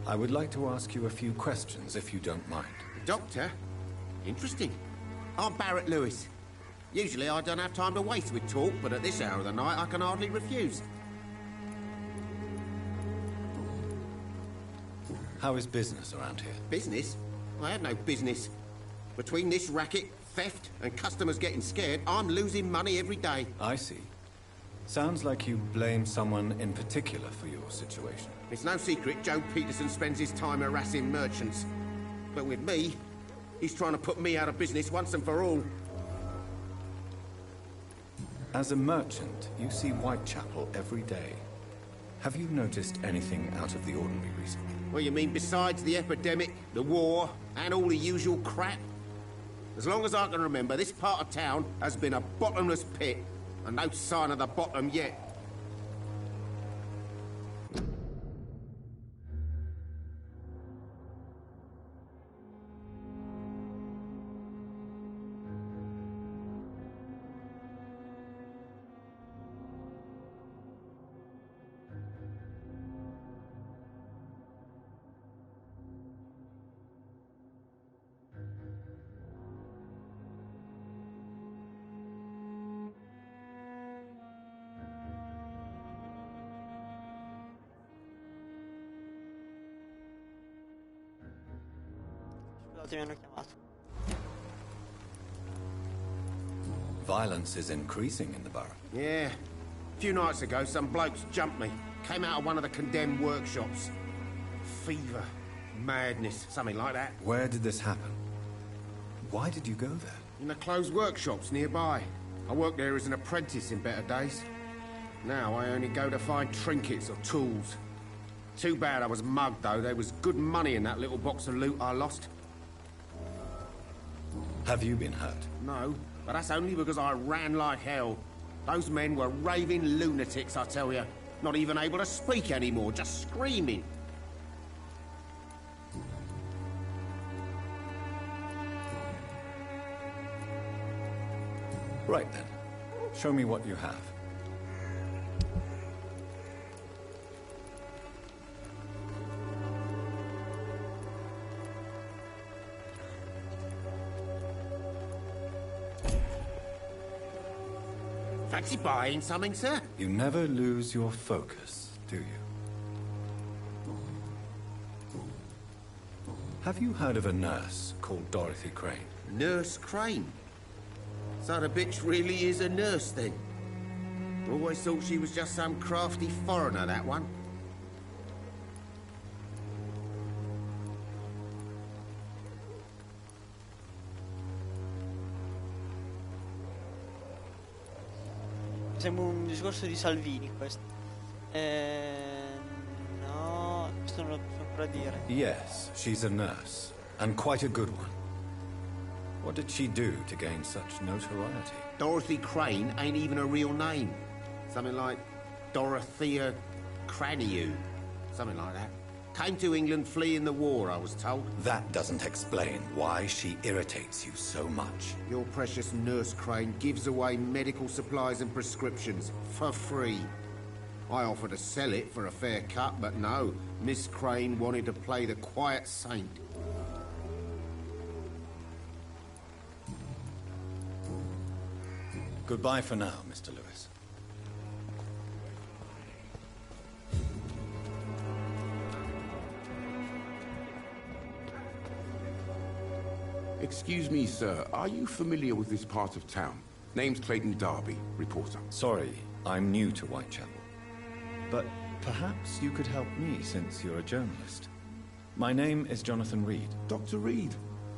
I would like to ask you a few questions, if you don't mind. Doctor? Interesting. I'm Barrett Lewis. Usually I don't have time to waste with talk, but at this hour of the night I can hardly refuse. How is business around here? Business? I have no business. Between this racket, theft, and customers getting scared, I'm losing money every day. I see. Sounds like you blame someone in particular for your situation. It's no secret Joe Peterson spends his time harassing merchants. But with me, he's trying to put me out of business once and for all. As a merchant, you see Whitechapel every day. Have you noticed anything out of the ordinary recently? Well, you mean besides the epidemic, the war, and all the usual crap? As long as I can remember, this part of town has been a bottomless pit, and no sign of the bottom yet. Scusate, mi hanno chiamato. Violence is increasing in the borough. Yeah. A few nights ago, some blokes jumped me. Came out of one of the condemned workshops. Fever, madness, something like that. Where did this happen? Why did you go there? In the closed workshops nearby. I worked there as an apprentice in better days. Now I only go to find trinkets or tools. Too bad I was mugged, though. There was good money in that little box of loot I lost. Have you been hurt? No, but that's only because I ran like hell. Those men were raving lunatics, I tell you. Not even able to speak anymore, just screaming. Right then. Show me what you have. Fancy buying something, sir? You never lose your focus, do you? Have you heard of a nurse called Dorothy Crane? Nurse Crane? So the bitch really is a nurse, then? Always thought she was just some crafty foreigner, that one. Sembra un discorso di Salvini questo. No, questo non lo posso ancora nulla da dire. Yes, she's a nurse, and quite a good one. What did she do to gain such notoriety? Dorothy Crane ain't even a real name. Something like Dorothea Craniu. Something like that. Came to England fleeing the war, I was told. That doesn't explain why she irritates you so much. Your precious Nurse Crane gives away medical supplies and prescriptions for free. I offered to sell it for a fair cut, but no. Miss Crane wanted to play the quiet saint. Goodbye for now, Mr. Lewis. Excuse me, sir. Are you familiar with this part of town? Name's Clayton Darby, reporter. Sorry, I'm new to Whitechapel. But perhaps you could help me, since you're a journalist. My name is Jonathan Reed. Dr. Reed,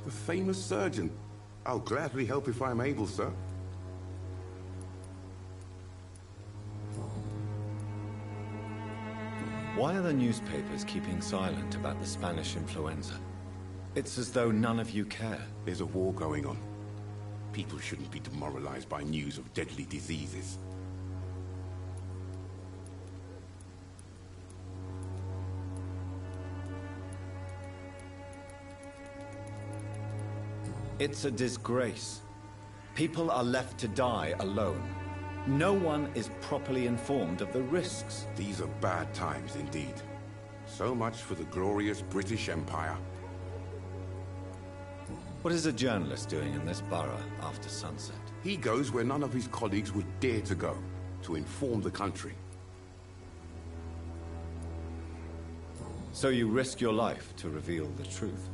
the famous surgeon. I'll gladly help if I'm able, sir. Why are the newspapers keeping silent about the Spanish influenza? It's as though none of you care. There's a war going on. People shouldn't be demoralized by news of deadly diseases. It's a disgrace. People are left to die alone. No one is properly informed of the risks. These are bad times indeed. So much for the glorious British Empire. What is a journalist doing in this borough after sunset? He goes where none of his colleagues would dare to go, to inform the country. So you risk your life to reveal the truth.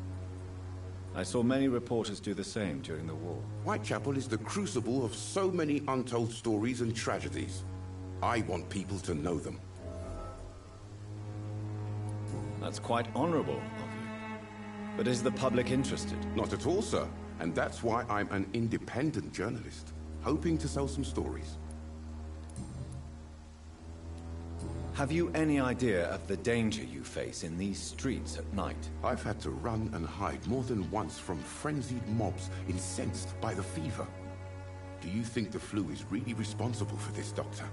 I saw many reporters do the same during the war. Whitechapel is the crucible of so many untold stories and tragedies. I want people to know them. That's quite honorable of you. But is the public interested? Not at all, sir. And that's why I'm an independent journalist, hoping to sell some stories. Have you any idea of the danger you face in these streets at night? I've had to run and hide more than once from frenzied mobs incensed by the fever. Do you think the flu is really responsible for this, Doctor?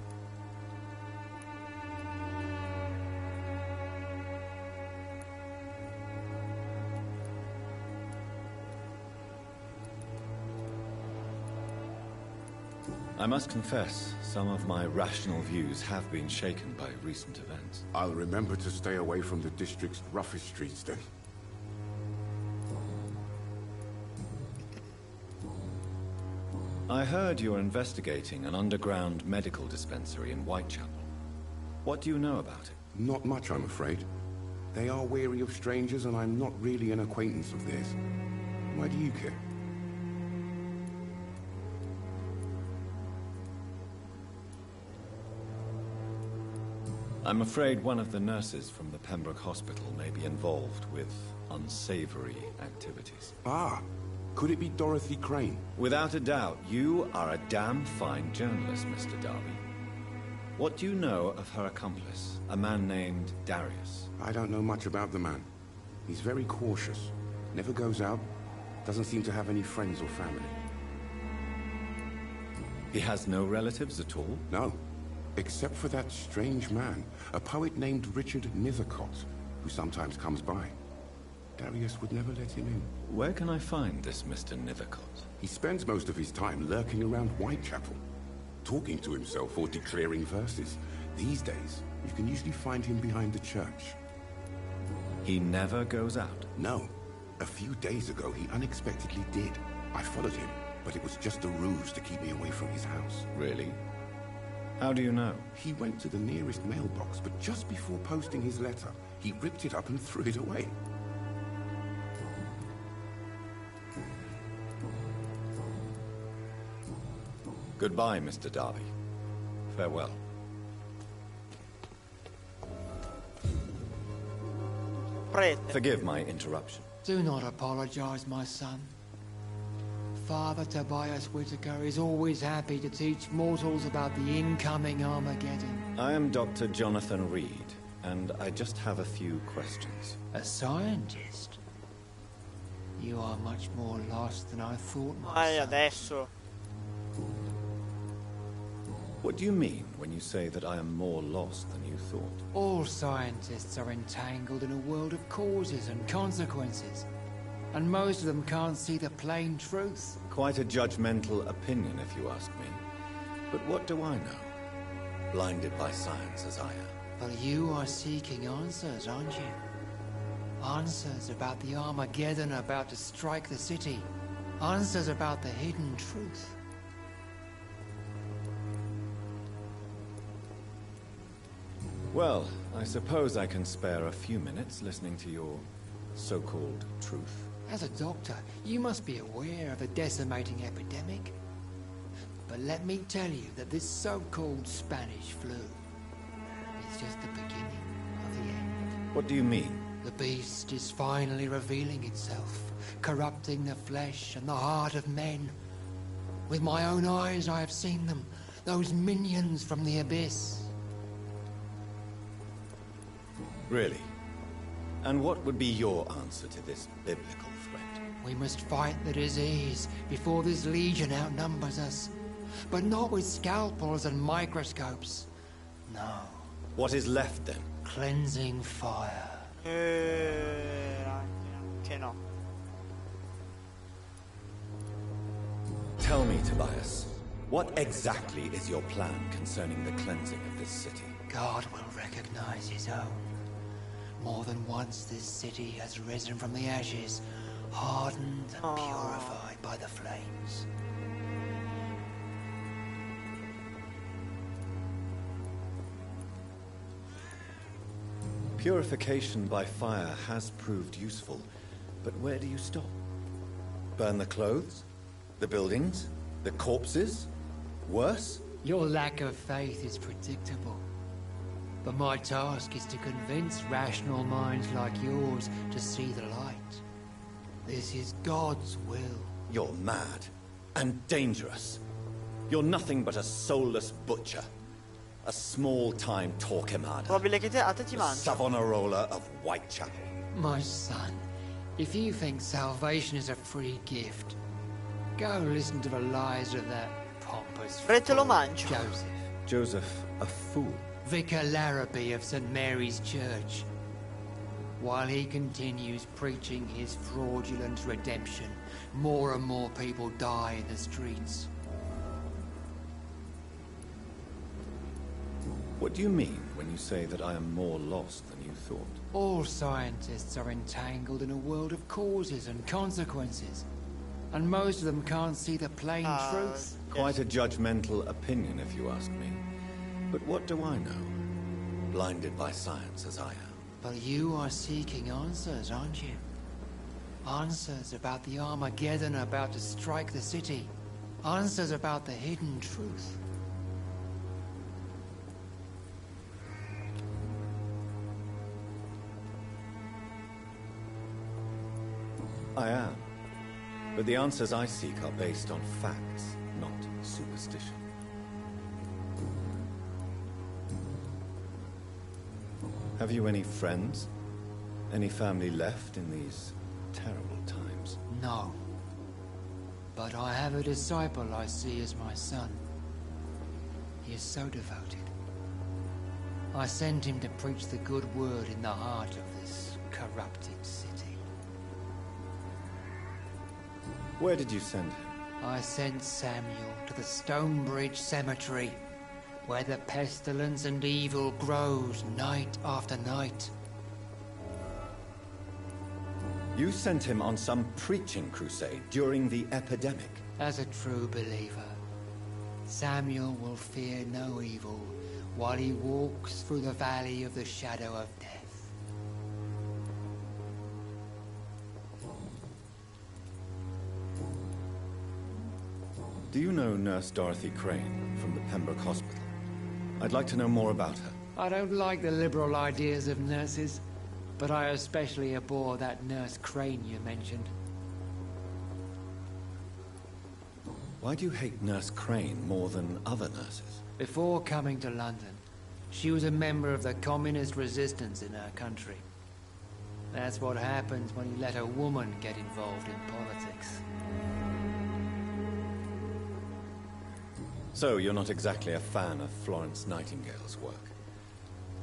I must confess, some of my rational views have been shaken by recent events. I'll remember to stay away from the district's roughest streets then. I heard you're investigating an underground medical dispensary in Whitechapel. What do you know about it? Not much, I'm afraid. They are wary of strangers, and I'm not really an acquaintance of theirs. Why do you care? I'm afraid one of the nurses from the Pembroke Hospital may be involved with unsavory activities. Ah, could it be Dorothy Crane? Without a doubt, you are a damn fine journalist, Mr. Darby. What do you know of her accomplice, a man named Darius? I don't know much about the man. He's very cautious. Never goes out. Doesn't seem to have any friends or family. He has no relatives at all? No. Except for that strange man, a poet named Richard Nethercott, who sometimes comes by. Darius would never let him in. Where can I find this Mr. Nethercott? He spends most of his time lurking around Whitechapel, talking to himself or declaring verses. These days, you can usually find him behind the church. He never goes out? No. A few days ago, he unexpectedly did. I followed him, but it was just a ruse to keep me away from his house. Really? How do you know? He went to the nearest mailbox, but just before posting his letter, he ripped it up and threw it away. Goodbye, Mr. Darby. Farewell. Prete. Forgive my interruption. Do not apologize, my son. Father Tobias Whitaker is always happy to teach mortals about the incoming Armageddon. I am Dr. Jonathan Reed, and I just have a few questions. A scientist? You are much more lost than I thought, my son. Adesso. What do you mean when you say that I am more lost than you thought? All scientists are entangled in a world of causes and consequences, and most of them can't see the plain truth. Quite a judgmental opinion, if you ask me. But what do I know? Blinded by science as I am. But you are seeking answers, aren't you? Answers about the Armageddon about to strike the city. Answers about the hidden truth. Well, I suppose I can spare a few minutes listening to your so-called truth. As a doctor, you must be aware of the decimating epidemic. But let me tell you that this so-called Spanish flu is just the beginning of the end. What do you mean? The beast is finally revealing itself, corrupting the flesh and the heart of men. With my own eyes I have seen them, those minions from the abyss. Really? And what would be your answer to this biblical threat? We must fight the disease before this legion outnumbers us. But not with scalpels and microscopes. No. What is left then? Cleansing fire. Che no. Tell me, Tobias, what exactly is your plan concerning the cleansing of this city? God will recognize his own. More than once this city has risen from the ashes, hardened and purified by the flames. Purification by fire has proved useful, but where do you stop? Burn the clothes? The buildings? The corpses? Worse? Your lack of faith is predictable. But my task is to convince rational minds like yours to see the light. This is God's will. You're mad and dangerous. You're nothing but a soulless butcher. A small-time Torquemada. Probabile che a te ti mangio. Savonarola of Whitechapel. My son, if you think salvation is a free gift, go listen to the lies of that pompous Re te lo mangio. Joseph. Joseph, a fool. Vicar Larrabee of St. Mary's Church. While he continues preaching his fraudulent redemption, more and more people die in the streets. What do you mean when you say that I am more lost than you thought? All scientists are entangled in a world of causes and consequences, and most of them can't see the plain truth. Quite a judgmental opinion, if you ask me. But what do I know? Blinded by science as I am. But you are seeking answers, aren't you? Answers about the Armageddon about to strike the city. Answers about the hidden truth. I am. But the answers I seek are based on facts, not superstition. Have you any friends? Any family left in these terrible times? No. But I have a disciple I see as my son. He is so devoted. I sent him to preach the good word in the heart of this corrupted city. Where did you send him? I sent Samuel to the Stonebridge Cemetery, where the pestilence and evil grows night after night. You sent him on some preaching crusade during the epidemic. As a true believer, Samuel will fear no evil while he walks through the valley of the shadow of death. Do you know Nurse Dorothy Crane from the Pembroke Hospital? I'd like to know more about her. I don't like the liberal ideas of nurses, but I especially abhor that Nurse Crane you mentioned. Why do you hate Nurse Crane more than other nurses? Before coming to London, She was a member of the communist resistance in her country. That's what happens when you let a woman get involved in politics. So, you're not exactly a fan of Florence Nightingale's work.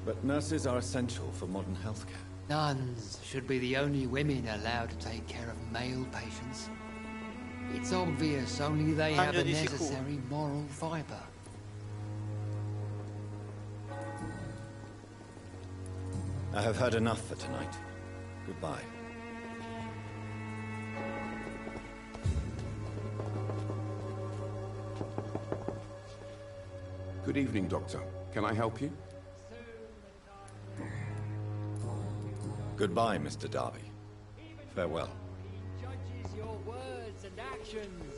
But nurses are essential for modern healthcare. Nuns should be the only women allowed to take care of male patients. It's obvious only they have the necessary moral fiber. I have heard enough for tonight. Goodbye. Good evening, Doctor. Can I help you? Goodbye, Mr. Darby. Farewell. Judges your words and actions.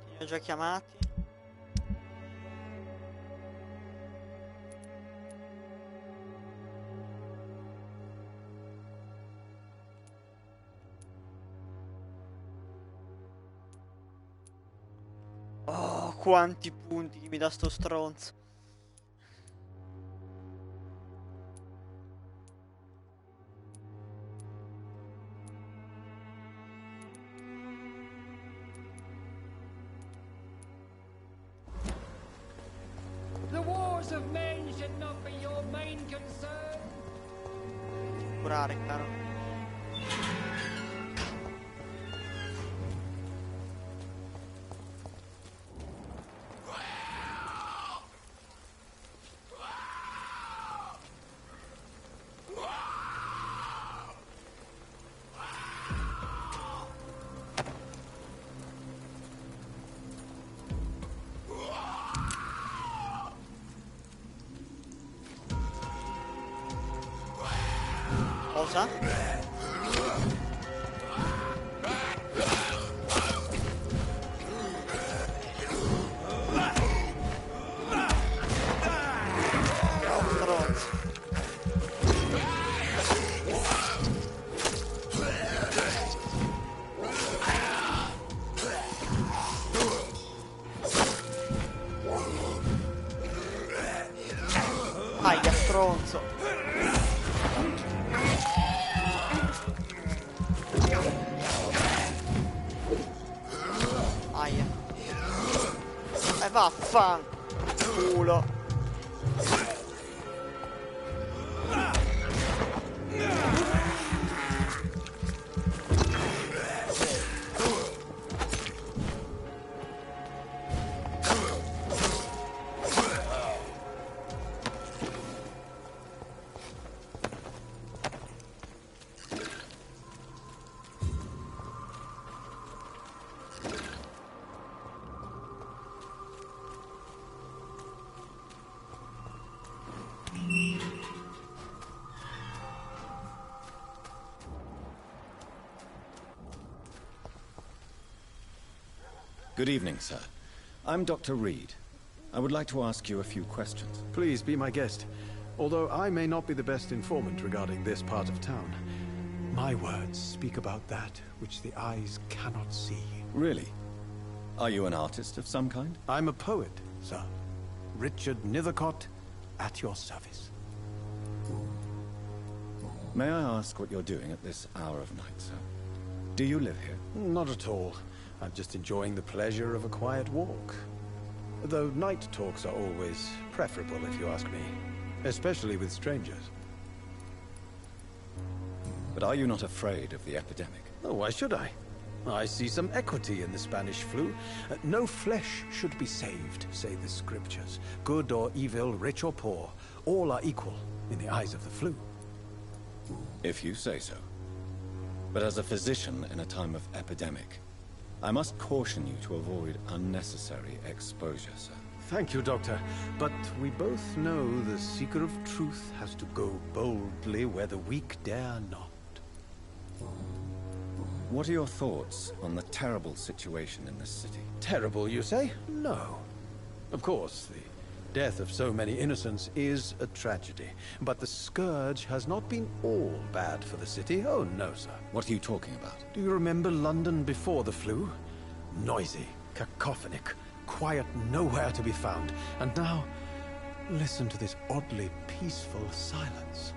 Li ho già chiamati. Oh, quanti punti che mi dà sto stronzo. The wars of men should not be your main concern. Curare, caro. Cosa? Aia, stronzo. Aia. Vaffanculo. Good evening, sir. I'm Dr. Reed. I would like to ask you a few questions. Please be my guest. Although I may not be the best informant regarding this part of town, my words speak about that which the eyes cannot see. Really? Are you an artist of some kind? I'm a poet, sir. Richard Nethercott, at your service. May I ask what you're doing at this hour of night, sir? Do you live here? Not at all. I'm just enjoying the pleasure of a quiet walk. Though night talks are always preferable, if you ask me. Especially with strangers. But are you not afraid of the epidemic? Oh, why should I? I see some equity in the Spanish flu. No flesh should be saved, say the scriptures. Good or evil, rich or poor, all are equal in the eyes of the flu. If you say so. But as a physician in a time of epidemic, I must caution you to avoid unnecessary exposure, sir. Thank you, Doctor. But we both know the seeker of truth has to go boldly where the weak dare not. What are your thoughts on the terrible situation in this city? Terrible, you say? No. Of course, the death of so many innocents is a tragedy. But the scourge has not been all bad for the city. Oh, no, sir. What are you talking about? Do you remember London before the flu? Noisy, cacophonic, quiet nowhere to be found. And now, listen to this oddly peaceful silence.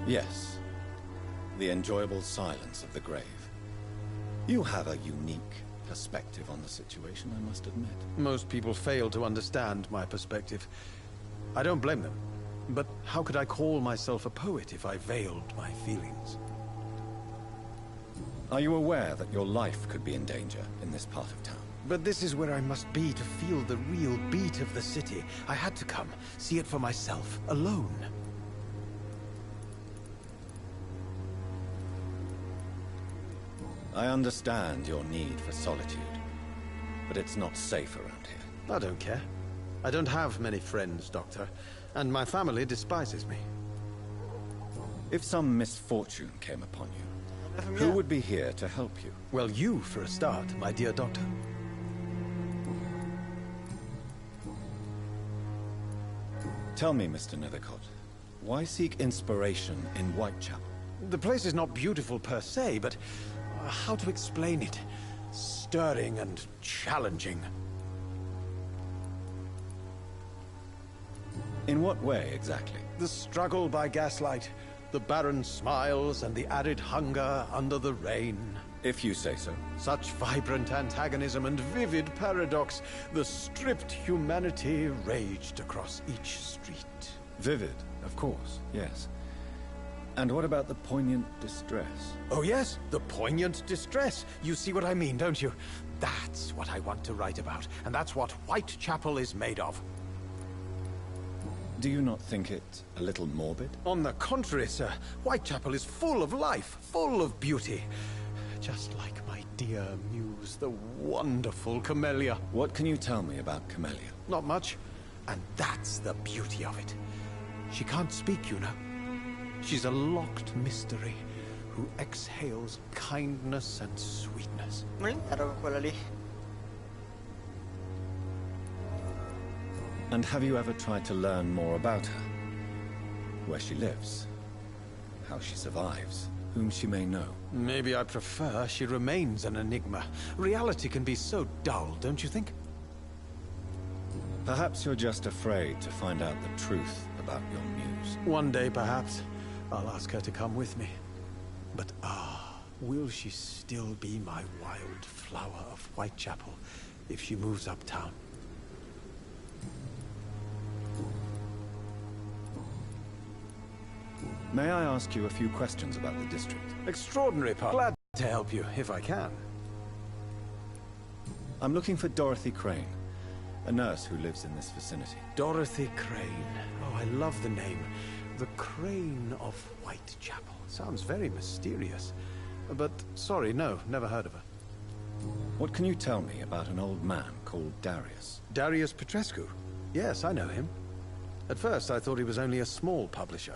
Yes. The enjoyable silence of the grave. You have a unique perspective on the situation, I must admit. Most people fail to understand my perspective. I don't blame them. But how could I call myself a poet if I veiled my feelings? Are you aware that your life could be in danger in this part of town? But this is where I must be to feel the real beat of the city. I had to come, see it for myself, alone. I understand your need for solitude, but it's not safe around here. I don't care. I don't have many friends, Doctor, and my family despises me. If some misfortune came upon you, who would be here to help you? Well, you for a start, my dear Doctor. Tell me, Mr. Nethercott, why seek inspiration in Whitechapel? The place is not beautiful per se, but how to explain it? Stirring and challenging. In what way, exactly? The struggle by gaslight, the barren smiles and the arid hunger under the rain. If you say so. Such vibrant antagonism and vivid paradox. The stripped humanity raged across each street. Vivid, of course, yes. And what about the poignant distress? Oh yes, the poignant distress. You see what I mean, don't you? That's what I want to write about, and that's what Whitechapel is made of. Do you not think it a little morbid? On the contrary, sir. Whitechapel is full of life, full of beauty. Just like my dear muse, the wonderful Camellia. What can you tell me about Camellia? Not much. And that's the beauty of it. She can't speak, you know. She's a locked mystery who exhales kindness and sweetness. And have you ever tried to learn more about her? Where she lives? How she survives? Whom she may know? Maybe I prefer she remains an enigma. Reality can be so dull, don't you think? Perhaps you're just afraid to find out the truth about your muse. One day, perhaps, I'll ask her to come with me. But will she still be my wild flower of Whitechapel if she moves uptown? May I ask you a few questions about the district? Extraordinary, Pop. Glad to help you, if I can. I'm looking for Dorothy Crane, a nurse who lives in this vicinity. Dorothy Crane. Oh, I love the name. The Crane of Whitechapel. Sounds very mysterious. But, sorry, no, never heard of her. What can you tell me about an old man called Darius? Darius Petrescu? Yes, I know him. At first, I thought he was only a small publisher.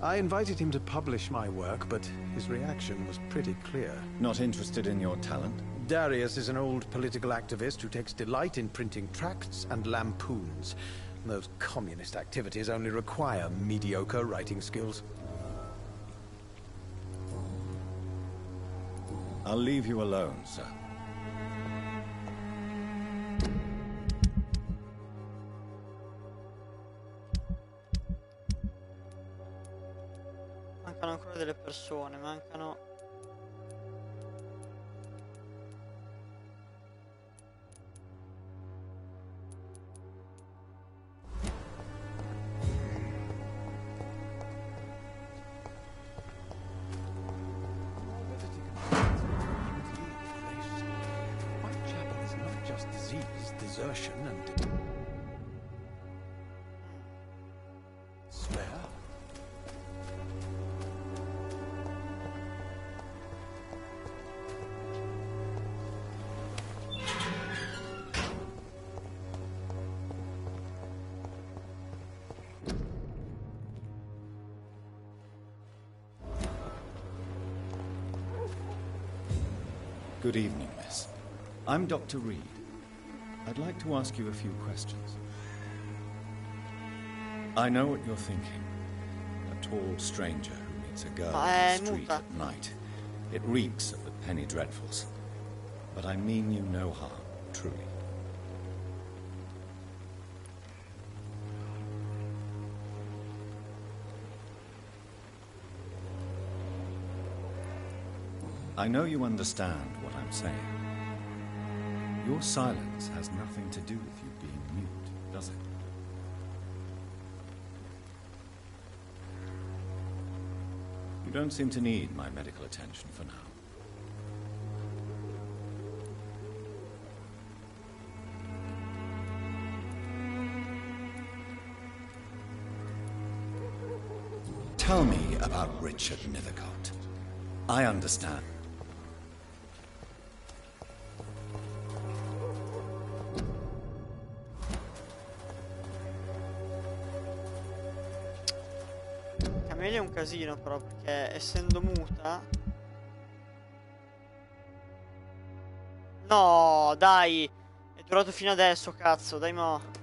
I invited him to publish my work, but his reaction was pretty clear. Not interested in your talent? Darius is an old political activist who takes delight in printing tracts and lampoons. Those communist activities only require mediocre writing skills. I'll leave you alone, sir. Mancano ancora delle persone, mancano... Whitechapel is not just disease, desertion, and... Spare? Good evening, miss. I'm Dr. Reed. I'd like to ask you a few questions. I know what you're thinking. A tall stranger who meets a girl on the street at night It reeks of the penny dreadfuls. But I mean you no harm, truly. I know you understand what I'm saying. Your silence has nothing to do with you being mute, does it? You don't seem to need my medical attention for now. Tell me about Richard Nethercott. I understand. Camelia è un casino però, perché essendo muta... No, dai! È durato fino adesso, cazzo, dai mo'.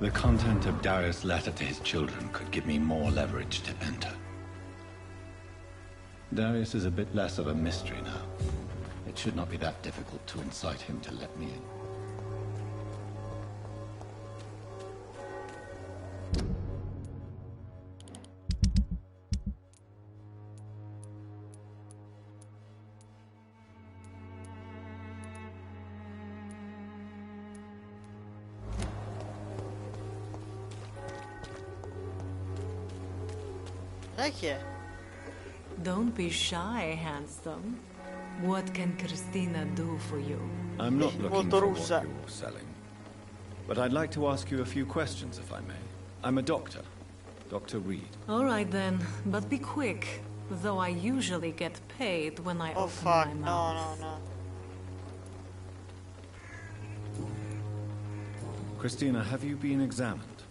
The content of Darius' letter to his children could give me more leverage to enter. Darius is a bit less of a mystery now. It should not be that difficult to incite him to let me in. Don't be shy, handsome. What can Christina do for you? I'm not looking for what you're selling. But I'd like to ask you a few questions, if I may. I'm a doctor. Dr. Reed. All right then, but be quick. Though I usually get paid when I open my mouth. No. Christina, have you been examined?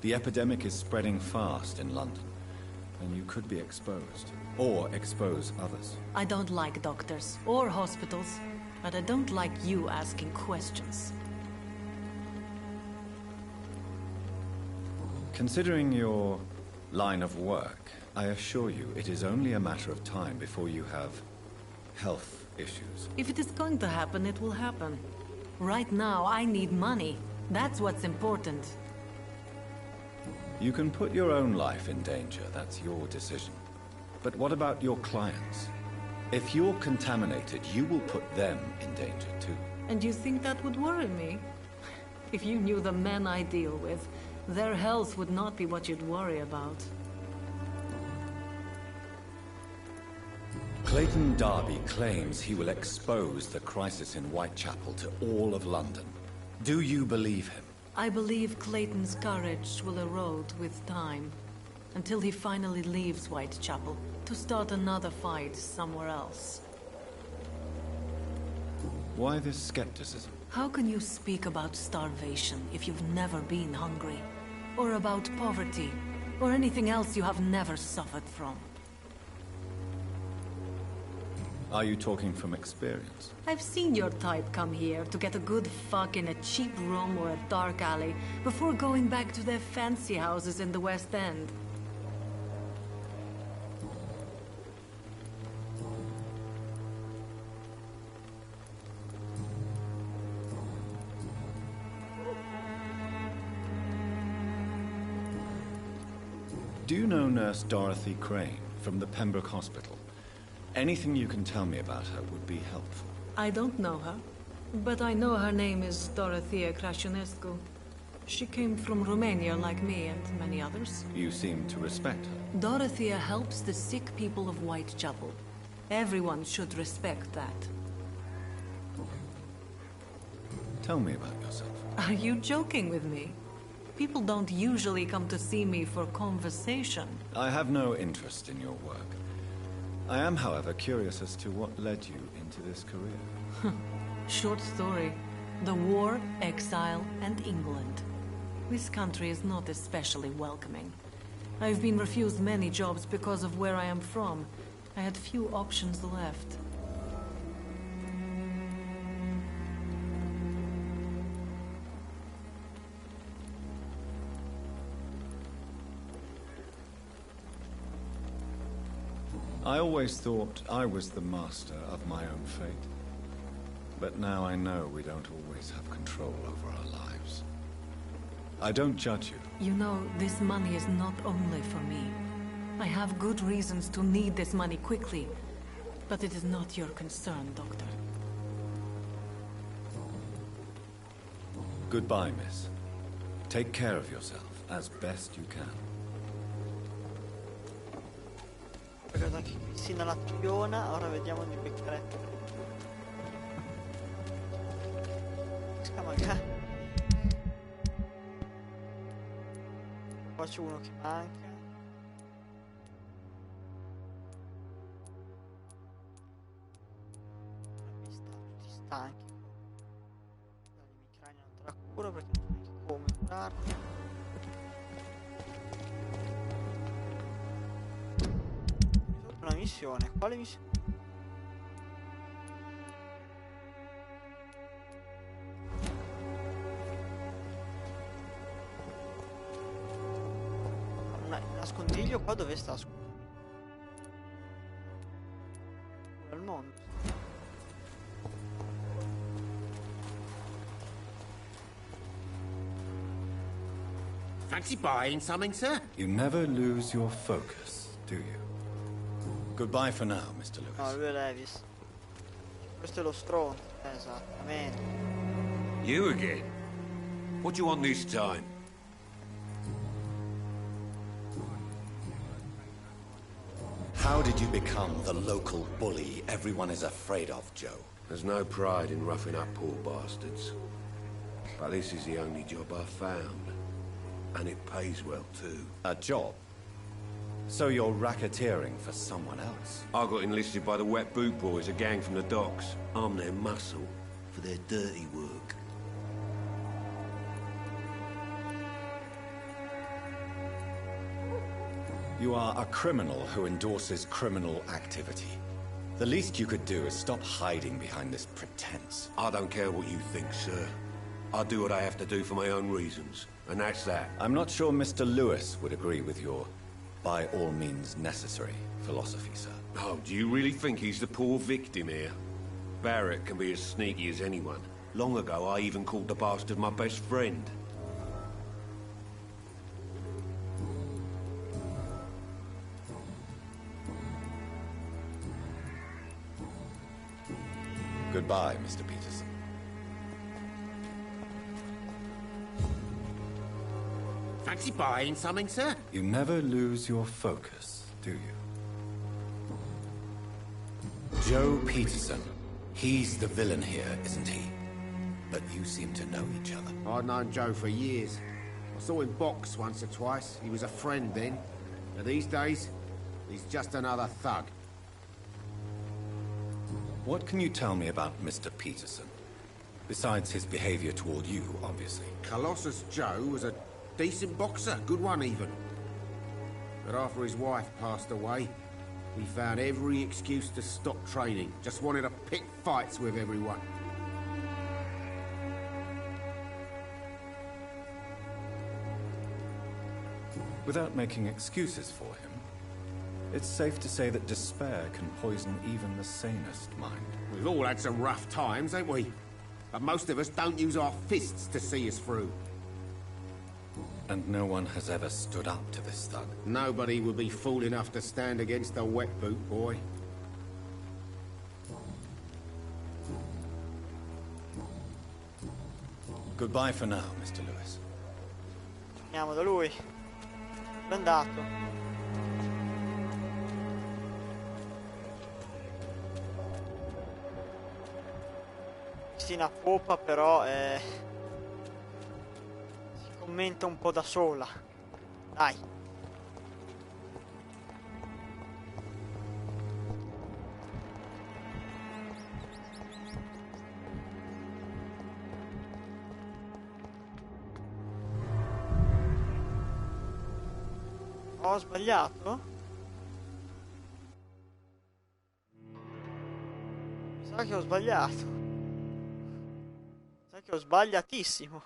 The epidemic is spreading fast in London, and you could be exposed. Or expose others. I don't like doctors or hospitals, but I don't like you asking questions. Considering your line of work, I assure you it is only a matter of time before you have health issues. If it is going to happen, it will happen. Right now, I need money. That's what's important. You can put your own life in danger. That's your decision. But what about your clients? If you're contaminated, you will put them in danger too. And you think that would worry me? If you knew the men I deal with, their health would not be what you'd worry about. Clayton Darby claims he will expose the crisis in Whitechapel to all of London. Do you believe him? I believe Clayton's courage will erode with time, until he finally leaves Whitechapel to start another fight somewhere else. Why this skepticism? How can you speak about starvation if you've never been hungry? Or about poverty? Or anything else you have never suffered from? Are you talking from experience? I've seen your type come here to get a good fuck in a cheap room or a dark alley before going back to their fancy houses in the West End. Do you know Nurse Dorothy Crane from the Pembroke Hospital? Anything you can tell me about her would be helpful. I don't know her, but I know her name is Dorothea Crashando. She came from Romania like me and many others. You seem to respect her. Dorothea helps the sick people of Whitechapel. Everyone should respect that. Tell me about yourself. Are you joking with me? People don't usually come to see me for conversation. I have no interest in your work. I am, however, curious as to what led you into this career. Short story. The war, exile, and England. This country is not especially welcoming. I've been refused many jobs because of where I am from. I had few options left. I always thought I was the master of my own fate. But now I know we don't always have control over our lives. I don't judge you. You know, this money is not only for me. I have good reasons to need this money quickly. But it is not your concern, Doctor. Goodbye, miss. Take care of yourself as best you can. Ho pregato anche Cristina la piona, ora vediamo di beccare. Magari. Qua c'è uno che manca. Mi sta tutti stanchi. Dai, mi crani non te la curo perché non so neanche come curarli. Una missione, quale missione? Nascondiglio qua dove sta? Scusa. Al mondo. Fancy buying something, sir? You never lose your focus, do you? Goodbye for now, Mr. Lewis. No, lui è Levis. Questo è lo stronzo. Esattamente. You again? What do you want this time? How did you become the local bully everyone is afraid of, Joe? There's no pride in roughing up poor bastards. But this is the only job I've found. And it pays well, too. A job? So you're racketeering for someone else? I got enlisted by the Wet Boot Boys, a gang from the docks. I'm their muscle for their dirty work. You are a criminal who endorses criminal activity. The least you could do is stop hiding behind this pretense. I don't care what you think, sir. I do what I have to do for my own reasons, and that's that. I'm not sure Mr. Lewis would agree with your by all means necessary philosophy, sir. Oh, do you really think he's the poor victim here? Barrett can be as sneaky as anyone. Long ago, I even called the bastard my best friend. Goodbye, Mr. Peterson. Fancy buying something, sir? You never lose your focus, do you? Joe Peterson. He's the villain here, isn't he? But you seem to know each other. I'd known Joe for years. I saw him box once or twice. He was a friend then. But these days, he's just another thug. What can you tell me about Mr. Peterson? Besides his behavior toward you, obviously. Colossus Joe was a decent boxer, good one even. But after his wife passed away, he found every excuse to stop training. Just wanted to pick fights with everyone. Without making excuses for him, it's safe to say that despair can poison even the sanest mind. We've all had some rough times, ain't we? But most of us don't use our fists to see us through. And no one has ever stood up to this thug. Nobody would be fool enough to stand against a wet boot boy. Goodbye for now, Mr. Lewis. Andiamo da lui. È andato. Cristina popa però si commenta un po' da sola. Dai. Ho sbagliato? Mi sa che ho sbagliato. Mi sa che ho sbagliatissimo.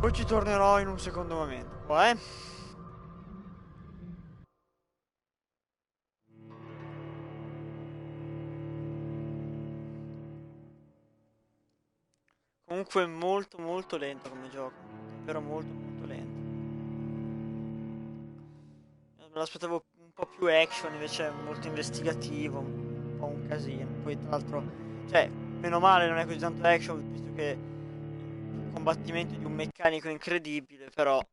Poi ci tornerò in un secondo momento, qua, Comunque è molto molto lento come gioco, davvero molto molto lento. Me l'aspettavo un po' più action, invece è molto investigativo, un po' un casino. Poi tra l'altro, cioè, meno male non è così tanto action, visto che il combattimento è di un meccanico incredibile, però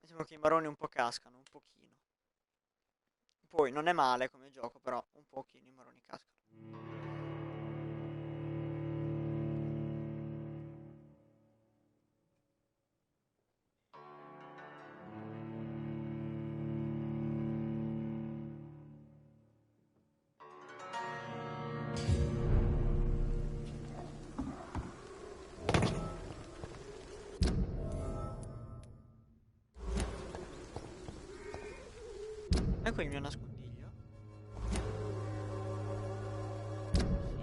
diciamo che i maroni un po' cascano, un pochino. Poi non è male come gioco, però un pochino i maroni cascano. Ecco il mio nascondiglio.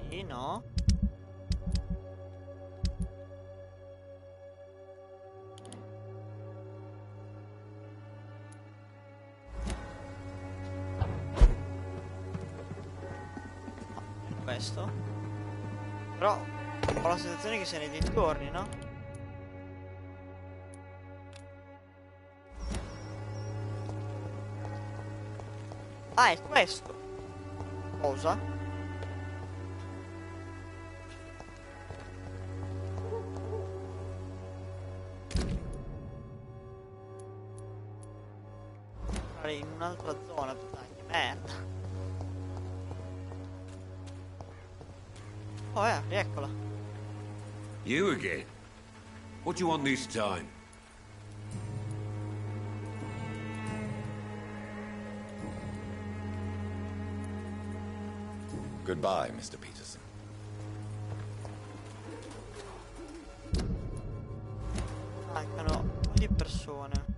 Sì, no. Questo. Però ho la sensazione che sia nei dintorni, no? Ah, è questo. Cosa? In un'altra zona, dai, che merda. Oh, rieccola. You again? What do you want this time? Goodbye, Mr. Peterson. Mancano un po' di persone.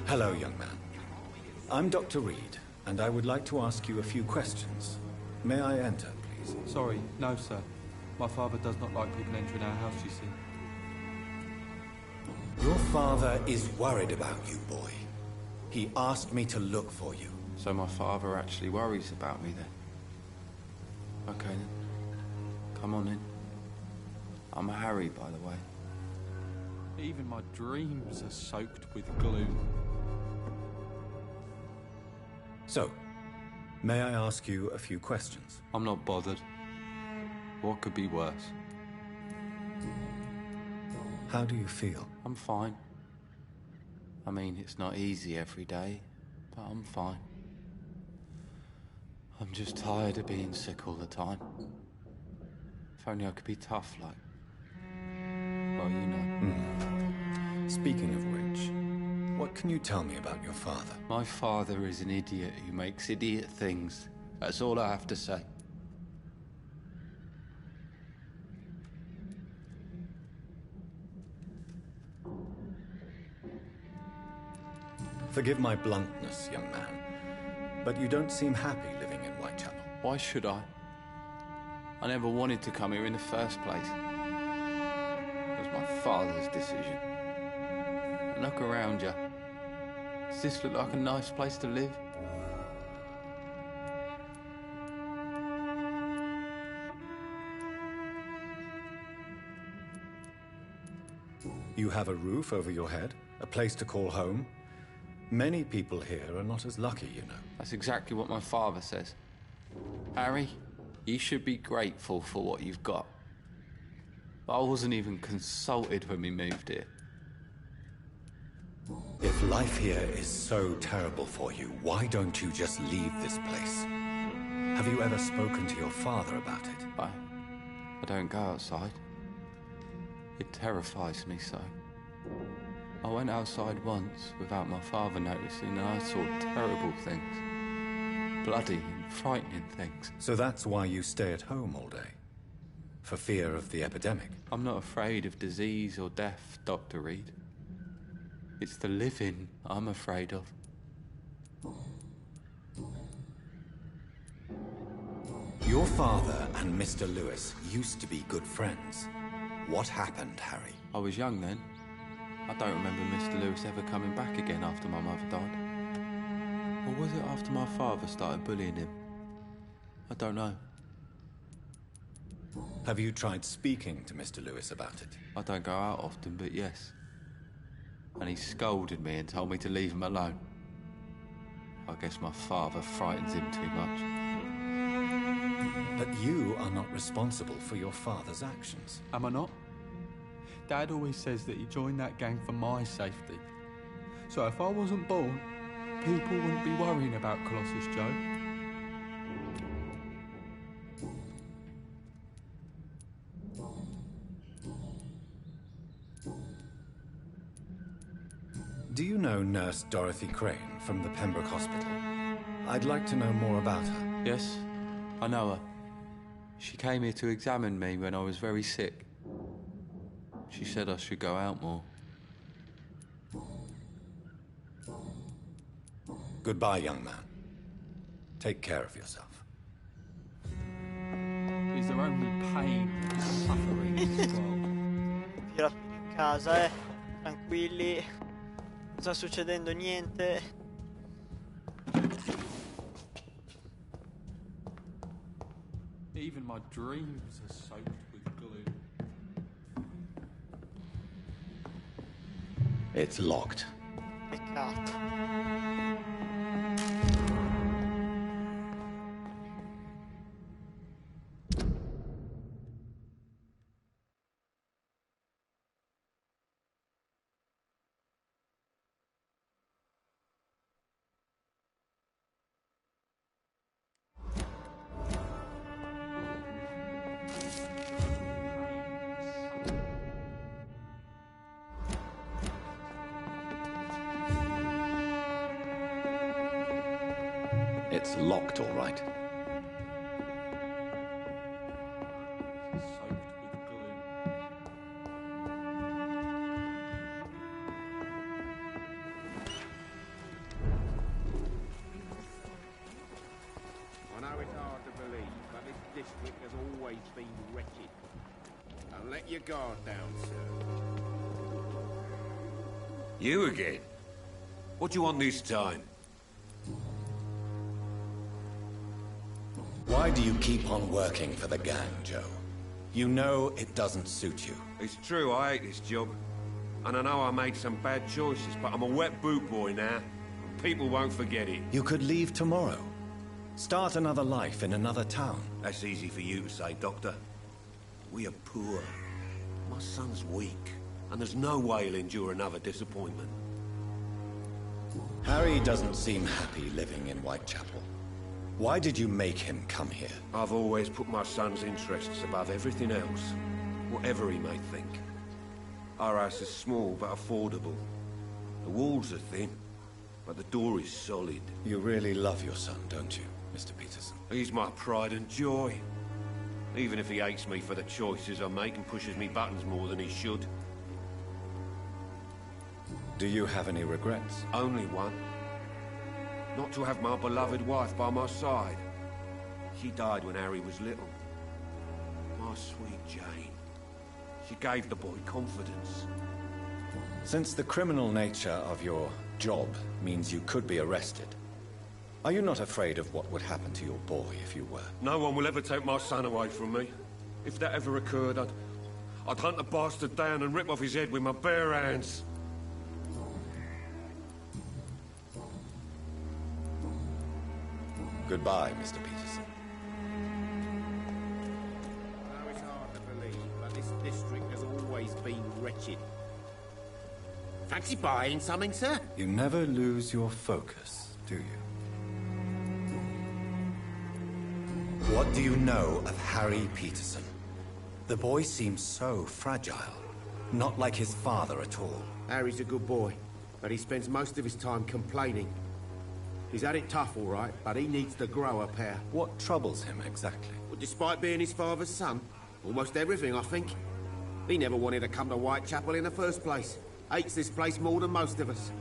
Hello, young man. I'm Dr. Reed, and I would like to ask you a few questions. May I enter, please? Sorry, no, sir. My father does not like people entering our house, you see. Your father is worried about you, boy. He asked me to look for you. So my father actually worries about me, then? Okay, then. Come on in. I'm Harry, by the way. Even my dreams are soaked with gloom. So, may I ask you a few questions? I'm not bothered. What could be worse? How do you feel? I'm fine. I mean, it's not easy every day, but I'm fine. I'm just tired of being sick all the time. If only I could be tough like... well, you know. Speaking of which, what can you tell me about your father? My father is an idiot who makes idiot things. That's all I have to say. Forgive my bluntness, young man, but you don't seem happy living in Whitechapel. Why should I? I never wanted to come here in the first place. It was my father's decision. And look around you. Does this look like a nice place to live? You have a roof over your head, a place to call home. Many people here are not as lucky, you know. That's exactly what my father says. Harry, you should be grateful for what you've got. But I wasn't even consulted when we moved here. If life here is so terrible for you, why don't you just leave this place? Have you ever spoken to your father about it? I don't go outside. It terrifies me so. I went outside once without my father noticing and I saw terrible things. Bloody and frightening things. So that's why you stay at home all day? For fear of the epidemic? I'm not afraid of disease or death, Dr. Reed. It's the living I'm afraid of. Your father and Mr. Lewis used to be good friends. What happened, Harry? I was young then. I don't remember Mr. Lewis ever coming back again after my mother died. Or was it after my father started bullying him? I don't know. Have you tried speaking to Mr. Lewis about it? I don't go out often, but yes. And he scolded me and told me to leave him alone. I guess my father frightens him too much. But you are not responsible for your father's actions. Am I not? Dad always says that he joined that gang for my safety. So if I wasn't born, people wouldn't be worrying about Colossus Joe. Do you know Nurse Dorothy Crane from the Pembroke Hospital? I'd like to know more about her. Yes, I know her. She came here to examine me when I was very sick. She said I should go out more. Goodbye, young man. Take care of yourself. Is there only pain and suffering in this world? Tira in casa, tranquilli. Non sta succedendo niente. Even my dreams are soaked with glue. It's locked. Peccato. It's locked, all right. I know it's hard to believe, but this district has always been wretched. Don't let your guard down, sir. You again? What do you want this time? Why do you keep on working for the gang, Joe? You know it doesn't suit you. It's true, I hate this job. And I know I made some bad choices, but I'm a wet boot boy now. People won't forget it. You could leave tomorrow. Start another life in another town. That's easy for you to say, Doctor. We are poor. My son's weak, and there's no way he'll endure another disappointment. Harry doesn't seem happy living in Whitechapel. Why did you make him come here? I've always put my son's interests above everything else, whatever he may think. Our house is small but affordable. The walls are thin, but the door is solid. You really love your son, don't you, Mr. Peterson? He's my pride and joy. Even if he hates me for the choices I make and pushes me buttons more than he should. Do you have any regrets? Only one. Not to have my beloved wife by my side. She died when Harry was little. My sweet Jane. She gave the boy confidence. Since the criminal nature of your job means you could be arrested, are you not afraid of what would happen to your boy if you were? No one will ever take my son away from me. If that ever occurred, I'd hunt the bastard down and rip off his head with my bare hands. Goodbye, Mr. Peterson. I know it's hard to believe, but this district has always been wretched. Fancy buying something, sir? You never lose your focus, do you? What do you know of Harry Peterson? The boy seems so fragile. Not like his father at all. Harry's a good boy, but he spends most of his time complaining. He's had it tough, all right, but he needs to grow a pair. What troubles him exactly? Well, despite being his father's son, almost everything, I think. He never wanted to come to Whitechapel in the first place. Hates this place more than most of us.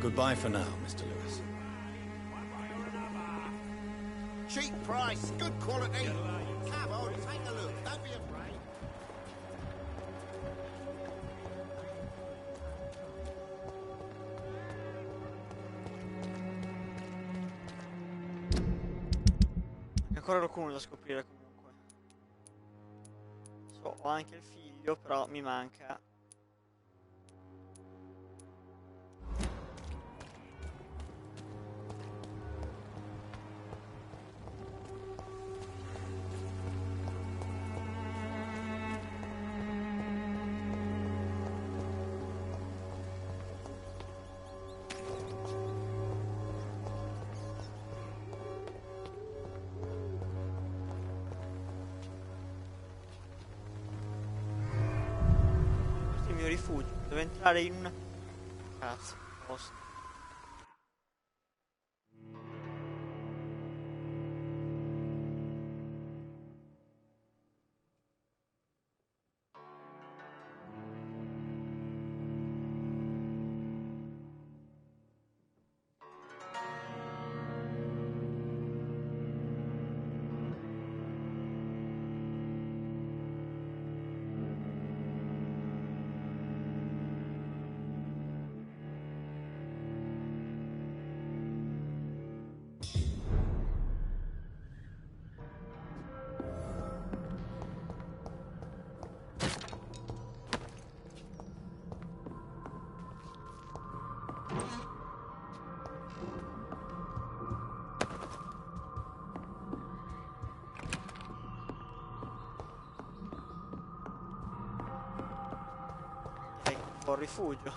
Goodbye for now, Mr. Lewis. Cheap price, good quality. Come on, take a look. Don't be afraid. Ancora qualcuno da scoprire comunque. So, ho anche il figlio, però mi manca. Rifugio, devo entrare in una... Cazzo, posto. Un rifugio.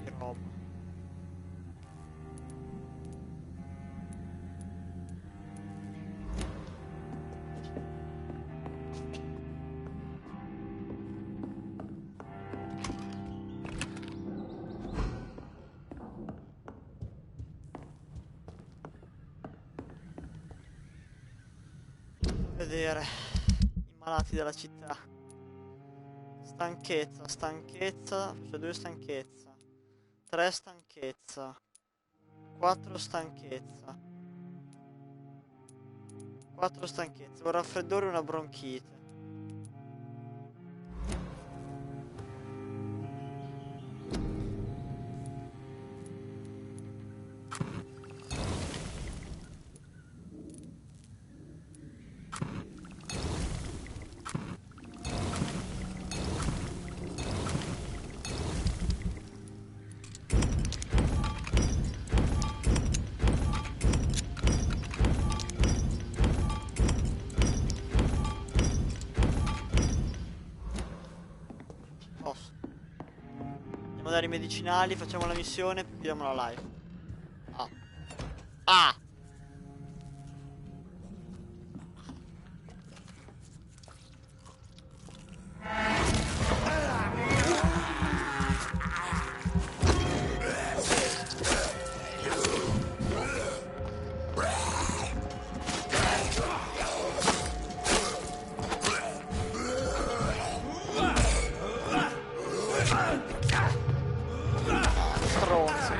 Che roba. Vedere i malati della città. Stanchezza, stanchezza, cioè 2 stanchezza, 3 stanchezza, 4 stanchezza, 4 stanchezza, un raffreddore e una bronchite. Andiamo a dare i medicinali, facciamo la missione, chiudiamo la live. Ah. Ah! Stronzo.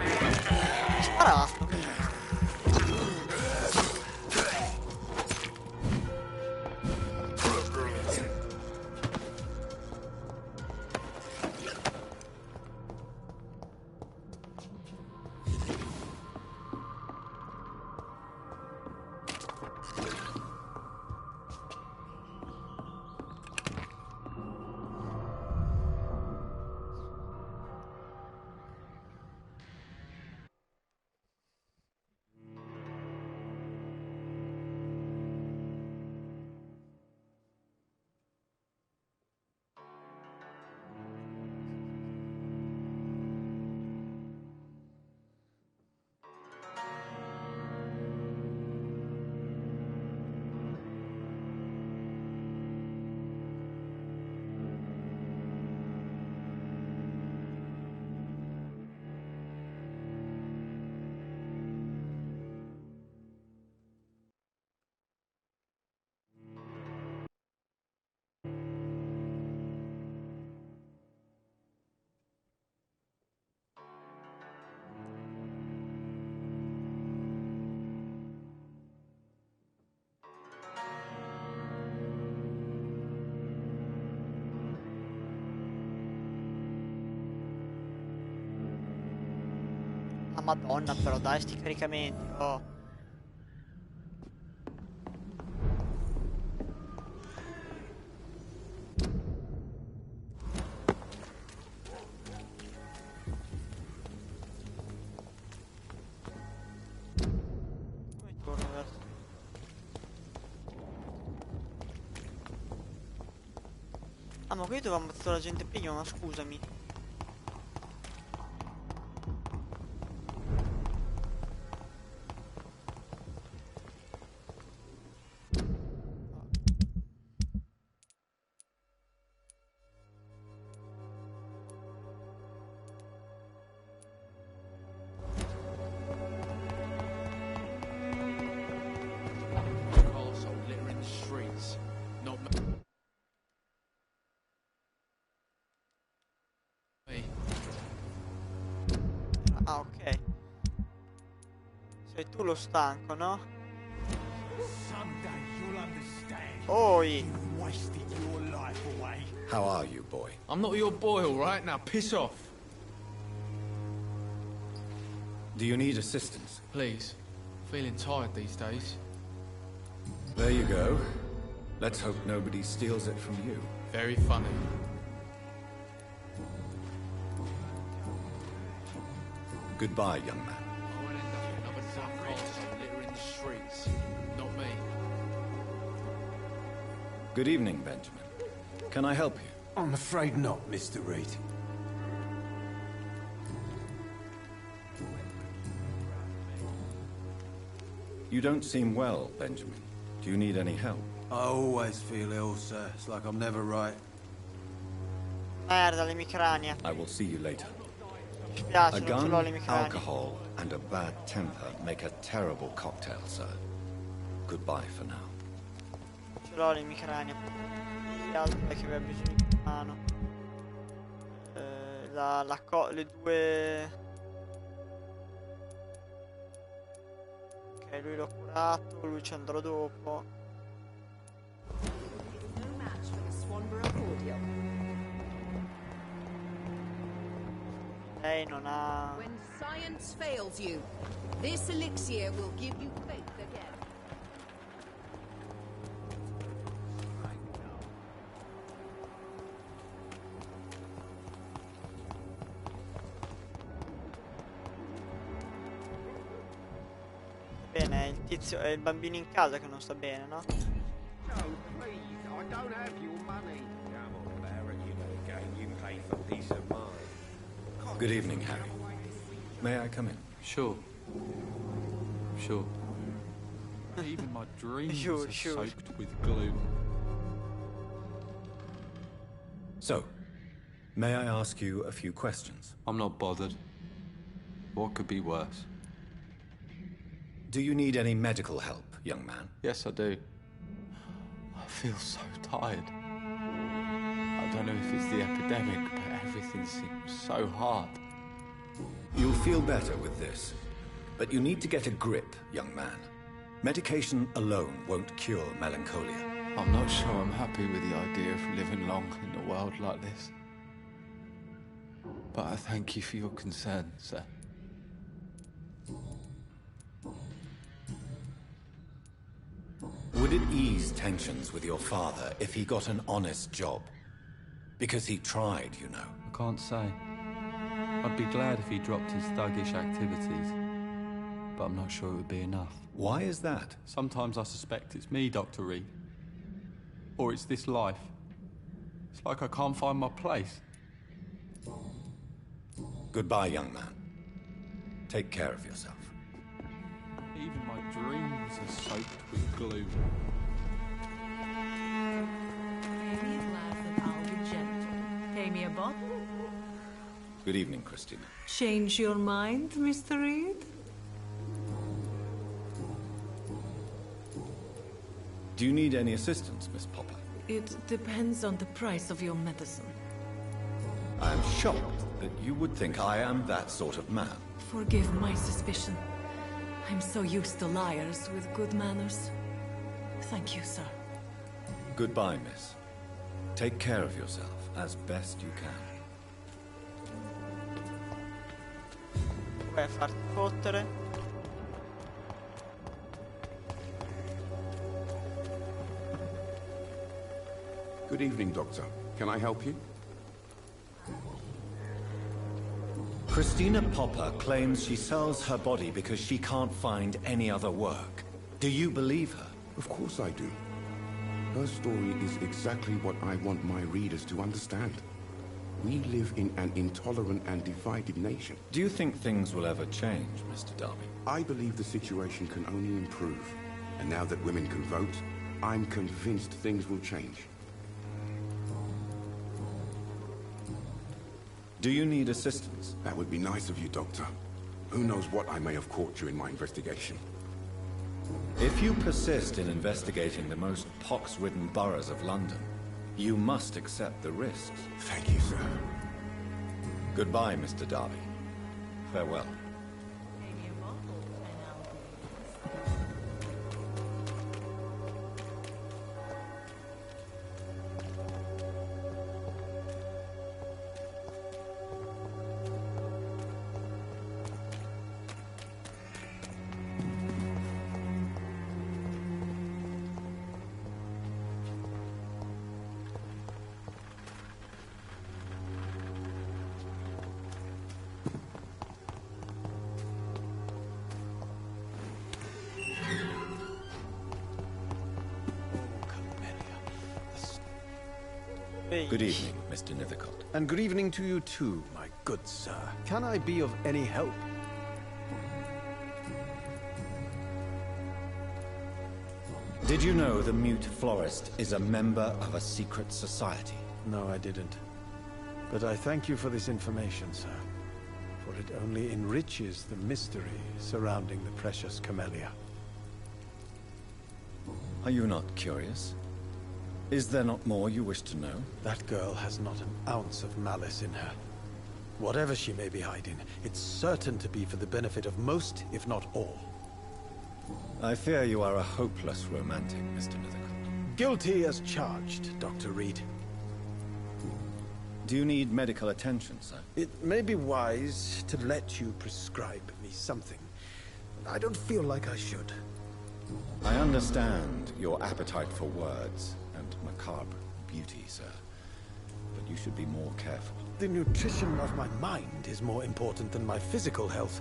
Madonna, però dai, sti caricamenti. Oh. Come torno adesso? Ah, ma qui dove ha ammazzato la gente prima, ma scusami. Also littering the streets. Not me. Ah, ok. Sei tu lo stanco, no? Someday you'll understand. Oi! You've wasted your life away. How are you, boy? I'm not your boy, all right? Now piss off. Do you need assistance? Please. Feeling tired these days. There you go. Let's hope nobody steals it from you. Very funny. Goodbye, young man. I won't end up another tough arsehole littering the streets. Not me. Good evening, Benjamin. Can I help you? I'm afraid not, Mr. Reed. You don't seem well, Benjamin. Do you need any help? I always feel ill, sir. It's like I'm never right. Merda, l'emicrania. I will see you later. Mi spiace, A non ce gun, l'ho l'emicrania. alcohol, and a bad temper make a terrible cocktail, sir. Goodbye for now. Ce l'ho l'emicrania. Che altro è che aveva bisogno di mano? Le due... Ok, lui l'ho curato, lui ci andrò dopo. No match for the Swanborough cordial. Lei non ha... When science fails you, this elixir will give you faith again. Bene, il tizio è il bambino in casa che non sta bene, no? No, please, I don't have your money. Come on, Barrett, you know the game. You pay for peace of mind. Good evening, Harry. May I come in? Sure. Sure. Even my dreams Sure, are sure. soaked with gloom. So, may I ask you a few questions? I'm not bothered. What could be worse? Do you need any medical help, young man? Yes, I do. I feel so tired. I don't know if it's the epidemic, but everything seems so hard. You'll feel better with this. But you need to get a grip, young man. Medication alone won't cure melancholia. I'm not sure I'm happy with the idea of living long in a world like this. But I thank you for your concern, sir. Would it ease tensions with your father if he got an honest job? Because he tried, you know. I can't say. I'd be glad if he dropped his thuggish activities. But I'm not sure it would be enough. Why is that? Sometimes I suspect it's me, Dr. Reed. Or it's this life. It's like I can't find my place. Goodbye, young man. Take care of yourself. Even my dreams are soaked with gloom. Pay me a glass and I'll be gentle. Pay me a bottle. Good evening, Christina. Change your mind, Mr. Reed? Do you need any assistance, Miss Popper? It depends on the price of your medicine. I am shocked that you would think I am that sort of man. Forgive my suspicion. I'm so used to liars with good manners. Thank you, sir. Goodbye, miss. Take care of yourself as best you can. Vai a farti fottere. Good evening, Doctor. Can I help you? Christina Popper claims she sells her body because she can't find any other work. Do you believe her? Of course I do. Her story is exactly what I want my readers to understand. We live in an intolerant and divided nation. Do you think things will ever change, Mr. Darby? I believe the situation can only improve. And now that women can vote, I'm convinced things will change. Do you need assistance? That would be nice of you, Doctor. Who knows what I may have caught during my investigation. If you persist in investigating the most pox-ridden boroughs of London, you must accept the risks. Thank you, sir. Goodbye, Mr. Darby. Farewell. Good evening, Mr. Nethercott. And good evening to you too, my good sir. Can I be of any help? Did you know the mute florist is a member of a secret society? No, I didn't. But I thank you for this information, sir. For it only enriches the mystery surrounding the precious camellia. Are you not curious? Is there not more you wish to know? That girl has not an ounce of malice in her. Whatever she may be hiding, it's certain to be for the benefit of most, if not all. I fear you are a hopeless romantic, Mr. Nethercott. Guilty as charged, Dr. Reed. Do you need medical attention, sir? It may be wise to let you prescribe me something. I don't feel like I should. I understand your appetite for words and macabre beauty, sir. But you should be more careful. The nutrition of my mind is more important than my physical health.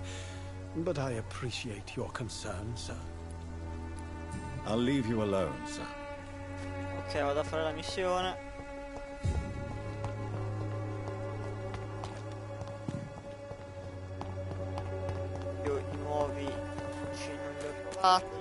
But I appreciate your concern, sir. I'll leave you alone, sir. Ok, vado a fare la missione. Io i nuovi giochi non li ho trovati.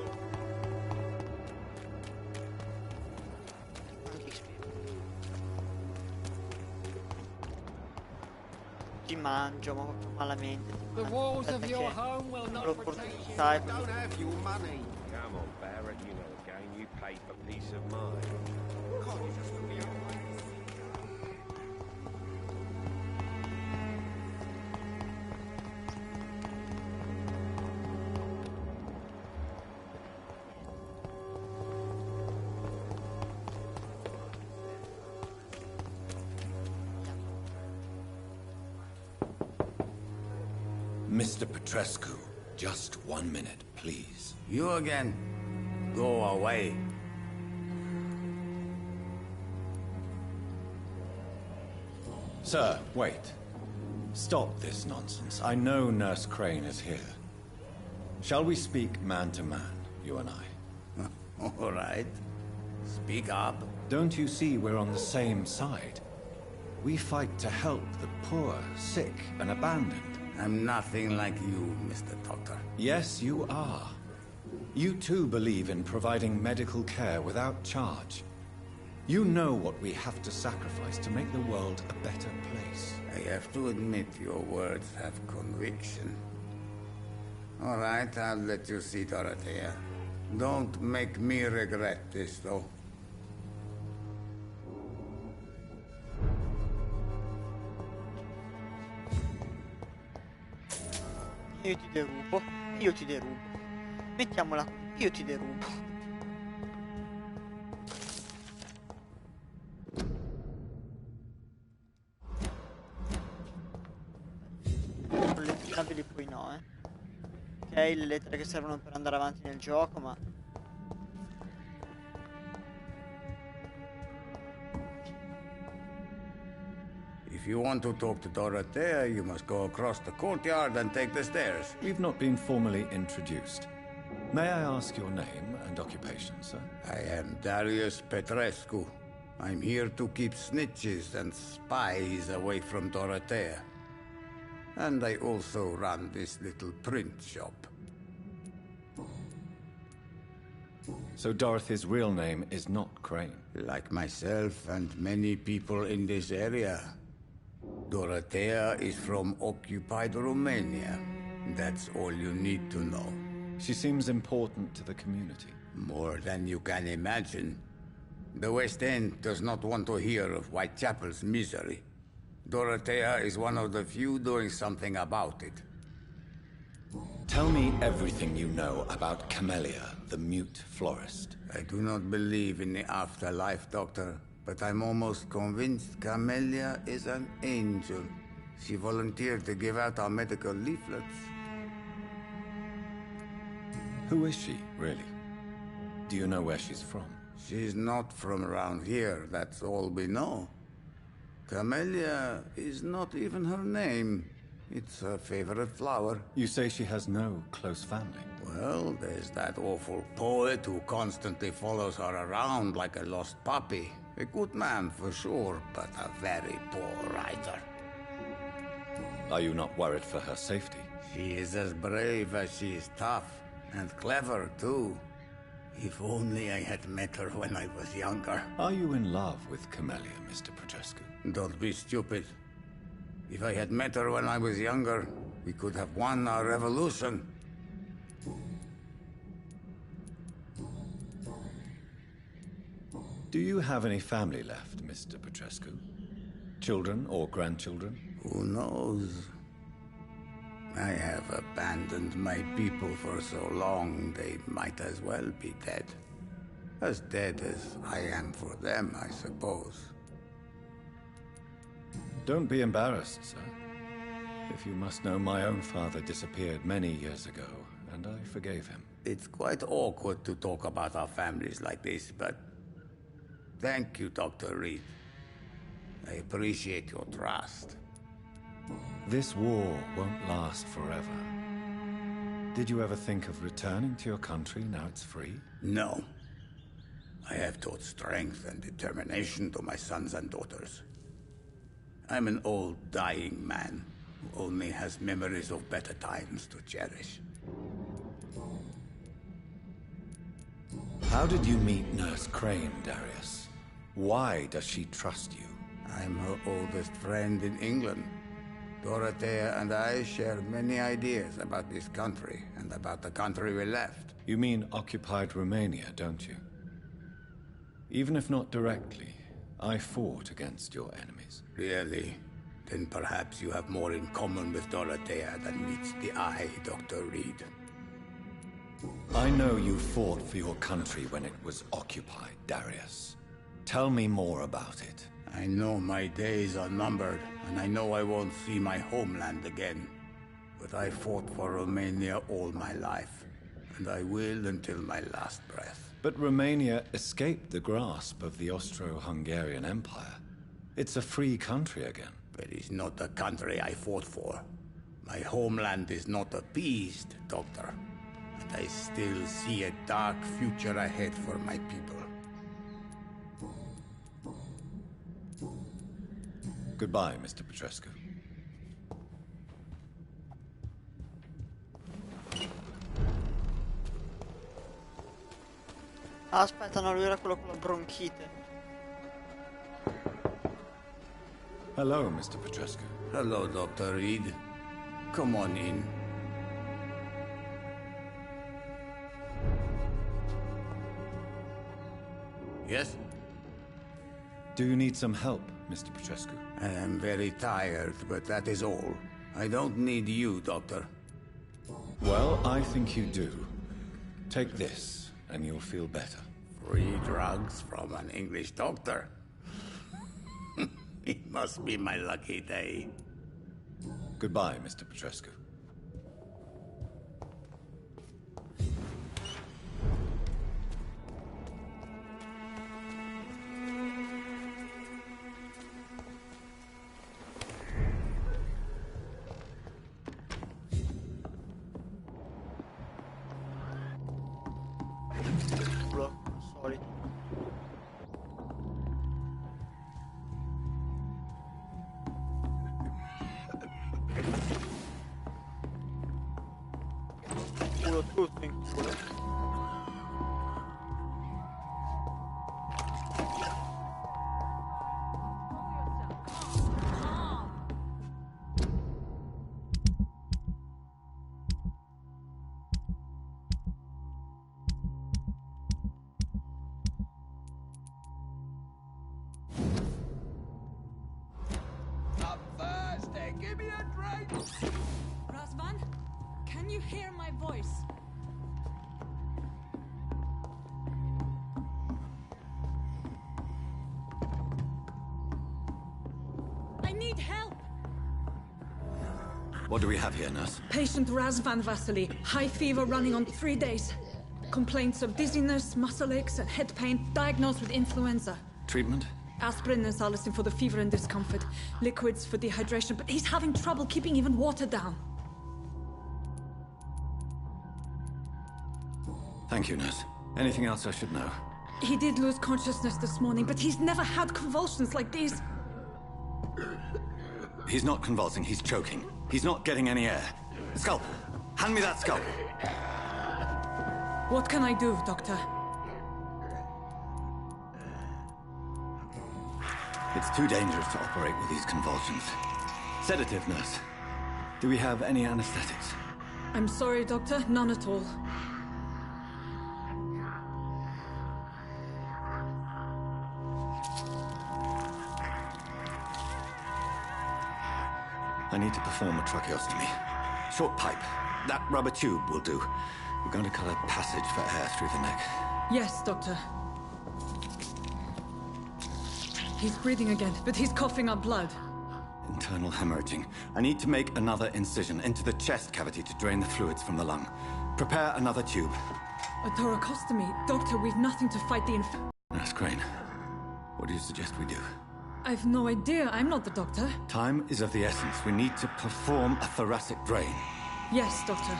Ti mangio, ma proprio malamente. The walls of your Aspetta home will che not l'opportunità è don't have your money. Come on, Barrett, you know the game. You pay for peace of mind. Mr. Petrescu, just 1 minute, please. You again? Go away. Sir, wait. Stop this nonsense. I know Nurse Crane is here. Shall we speak man to man, you and I? All right. Speak up. Don't you see we're on the same side? We fight to help the poor, sick, and abandoned. I'm nothing like you, Mr. Doctor. Yes, you are. You too believe in providing medical care without charge. You know what we have to sacrifice to make the world a better place. I have to admit your words have conviction. All right, I'll let you see Dorothea. Don't make me regret this, though. Io ti derubo, io ti derubo. Mettiamola qui, io ti derubo. collezionabili poi no, Ok, le lettere che servono per andare avanti nel gioco, ma... If you want to talk to Dorothea, you must go across the courtyard and take the stairs. We've not been formally introduced. May I ask your name and occupation, sir? I am Darius Petrescu. I'm here to keep snitches and spies away from Dorothea. And I also run this little print shop. So Dorothy's real name is not Crane? Like myself and many people in this area. Dorothea is from occupied Romania. That's all you need to know. She seems important to the community. More than you can imagine. The West End does not want to hear of Whitechapel's misery. Dorothea is one of the few doing something about it. Tell me everything you know about Camellia, the mute florist. I do not believe in the afterlife, Doctor, but I'm almost convinced Camellia is an angel. She volunteered to give out our medical leaflets. Who is she, really? Do you know where she's from? She's not from around here, that's all we know. Camellia is not even her name. It's her favorite flower. You say she has no close family? Well, there's that awful poet who constantly follows her around like a lost puppy. A good man for sure, but a very poor writer. Are you not worried for her safety? She is as brave as she is tough, and clever too. If only I had met her when I was younger. Are you in love with Camellia, Mr. Petrescu? Don't be stupid. If I had met her when I was younger, we could have won our revolution. Do you have any family left, Mr. Petrescu? Children or grandchildren? Who knows? I have abandoned my people for so long, they might as well be dead. As dead as I am for them, I suppose. Don't be embarrassed, sir. If you must know, my own father disappeared many years ago, and I forgave him. It's quite awkward to talk about our families like this, but... Thank you, Dr. Reed. I appreciate your trust. This war won't last forever. Did you ever think of returning to your country now it's free? No. I have taught strength and determination to my sons and daughters. I'm an old, dying man who only has memories of better times to cherish. How did you meet Nurse Crane, Darius? Why does she trust you? I'm her oldest friend in England. Dorothea and I share many ideas about this country and about the country we left. You mean occupied Romania, don't you? Even if not directly, I fought against your enemies. Really? Then perhaps you have more in common with Dorothea than meets the eye, Dr. Reed. I know you fought for your country when it was occupied, Darius. Tell me more about it. I know my days are numbered, and I know I won't see my homeland again. But I fought for Romania all my life, and I will until my last breath. But Romania escaped the grasp of the Austro-Hungarian Empire. It's a free country again. But it's not the country I fought for. My homeland is not appeased, Doctor. And I still see a dark future ahead for my people. Goodbye, Mr. Petrescu. Aspetta, no, lui era quello con la bronchite. Hello, Mr. Petrescu. Hello, Dr. Reed. Come on in. Yes? Do you need some help, Mr. Petrescu? I am very tired, but that is all. I don't need you, Doctor. Well, I think you do. Take this, and you'll feel better. Free drugs from an English doctor? It must be my lucky day. Goodbye, Mr. Petrescu. tutto in culo. Razvan, can you hear my voice? I need help! What do we have here, nurse? Patient Razvan Vasily, high fever running on 3 days. Complaints of dizziness, muscle aches, and head pain, diagnosed with influenza. Treatment? Aspirin and salicin for the fever and discomfort. Liquids for dehydration, but he's having trouble keeping even water down. Thank you, nurse. Anything else I should know? He did lose consciousness this morning, but he's never had convulsions like these. He's not convulsing, he's choking. He's not getting any air. Scalpel! Hand me that scalpel! What can I do, Doctor? It's too dangerous to operate with these convulsions. Sedative, nurse. Do we have any anesthetics? I'm sorry, Doctor. None at all. I need to perform a tracheostomy. Short pipe. That rubber tube will do. We're going to cut a passage for air through the neck. Yes, Doctor. He's breathing again, but he's coughing up blood. Internal hemorrhaging. I need to make another incision into the chest cavity to drain the fluids from the lung. Prepare another tube. A thoracostomy. Doctor, we've nothing to fight the Nurse Crane, what do you suggest we do? I've no idea. I'm not the doctor. Time is of the essence. We need to perform a thoracic drain. Yes, Doctor.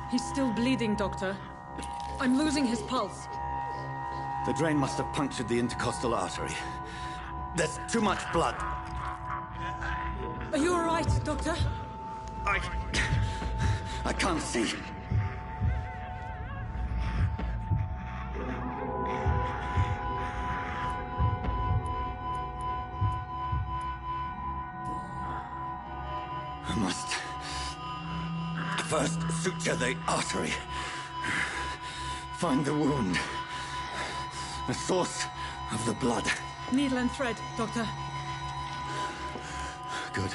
He's still bleeding, Doctor. I'm losing his pulse. The drain must have punctured the intercostal artery. There's too much blood. Are you all right, Doctor? I can't see. I must first suture the artery. Find the wound. The source of the blood. Needle and thread, Doctor. Good.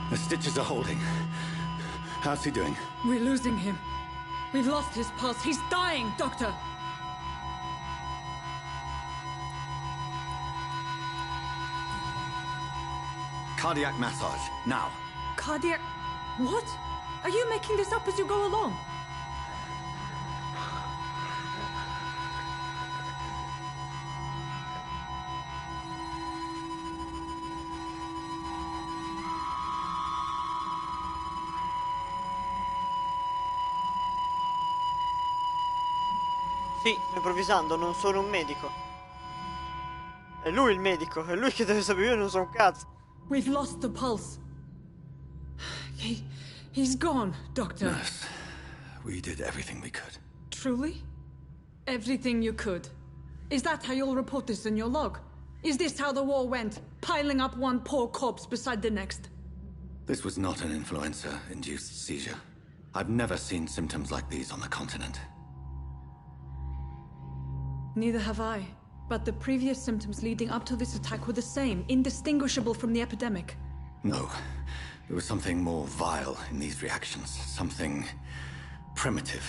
The stitches are holding. How's he doing? We're losing him. We've lost his pulse. He's dying, Doctor. Cardiac massage, now. Cardiac... What? Are you making this up as you go along? Sì, sto improvvisando, non sono un medico. È lui il medico, è lui che deve sapere, io non so un cazzo. We've lost the pulse. He's gone, Doctor. Nurse, we did everything we could. Truly? Everything you could? Is that how you'll report this in your log? Is this how the war went? Piling up one poor corpse beside the next? This was not an influenza-induced seizure. I've never seen symptoms like these on the continent. Neither have I. But the previous symptoms leading up to this attack were the same, indistinguishable from the epidemic. No. There was something more vile in these reactions. Something primitive.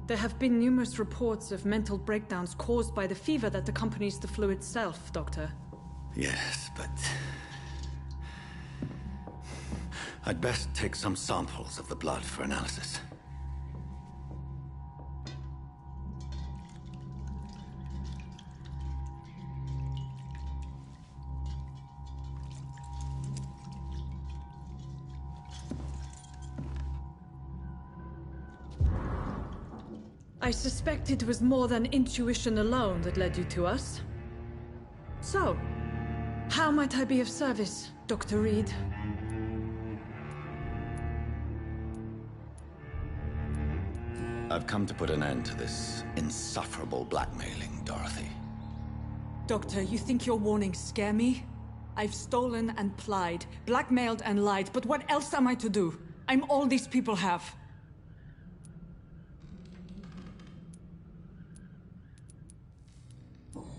There have been numerous reports of mental breakdowns caused by the fever that accompanies the flu itself, Doctor. Yes, but... I'd best take some samples of the blood for analysis. I suspect it was more than intuition alone that led you to us. So, how might I be of service, Dr. Reed? I've come to put an end to this insufferable blackmailing, Dorothy. Doctor, you think your warnings scare me? I've stolen and plied, blackmailed and lied, but what else am I to do? I'm all these people have.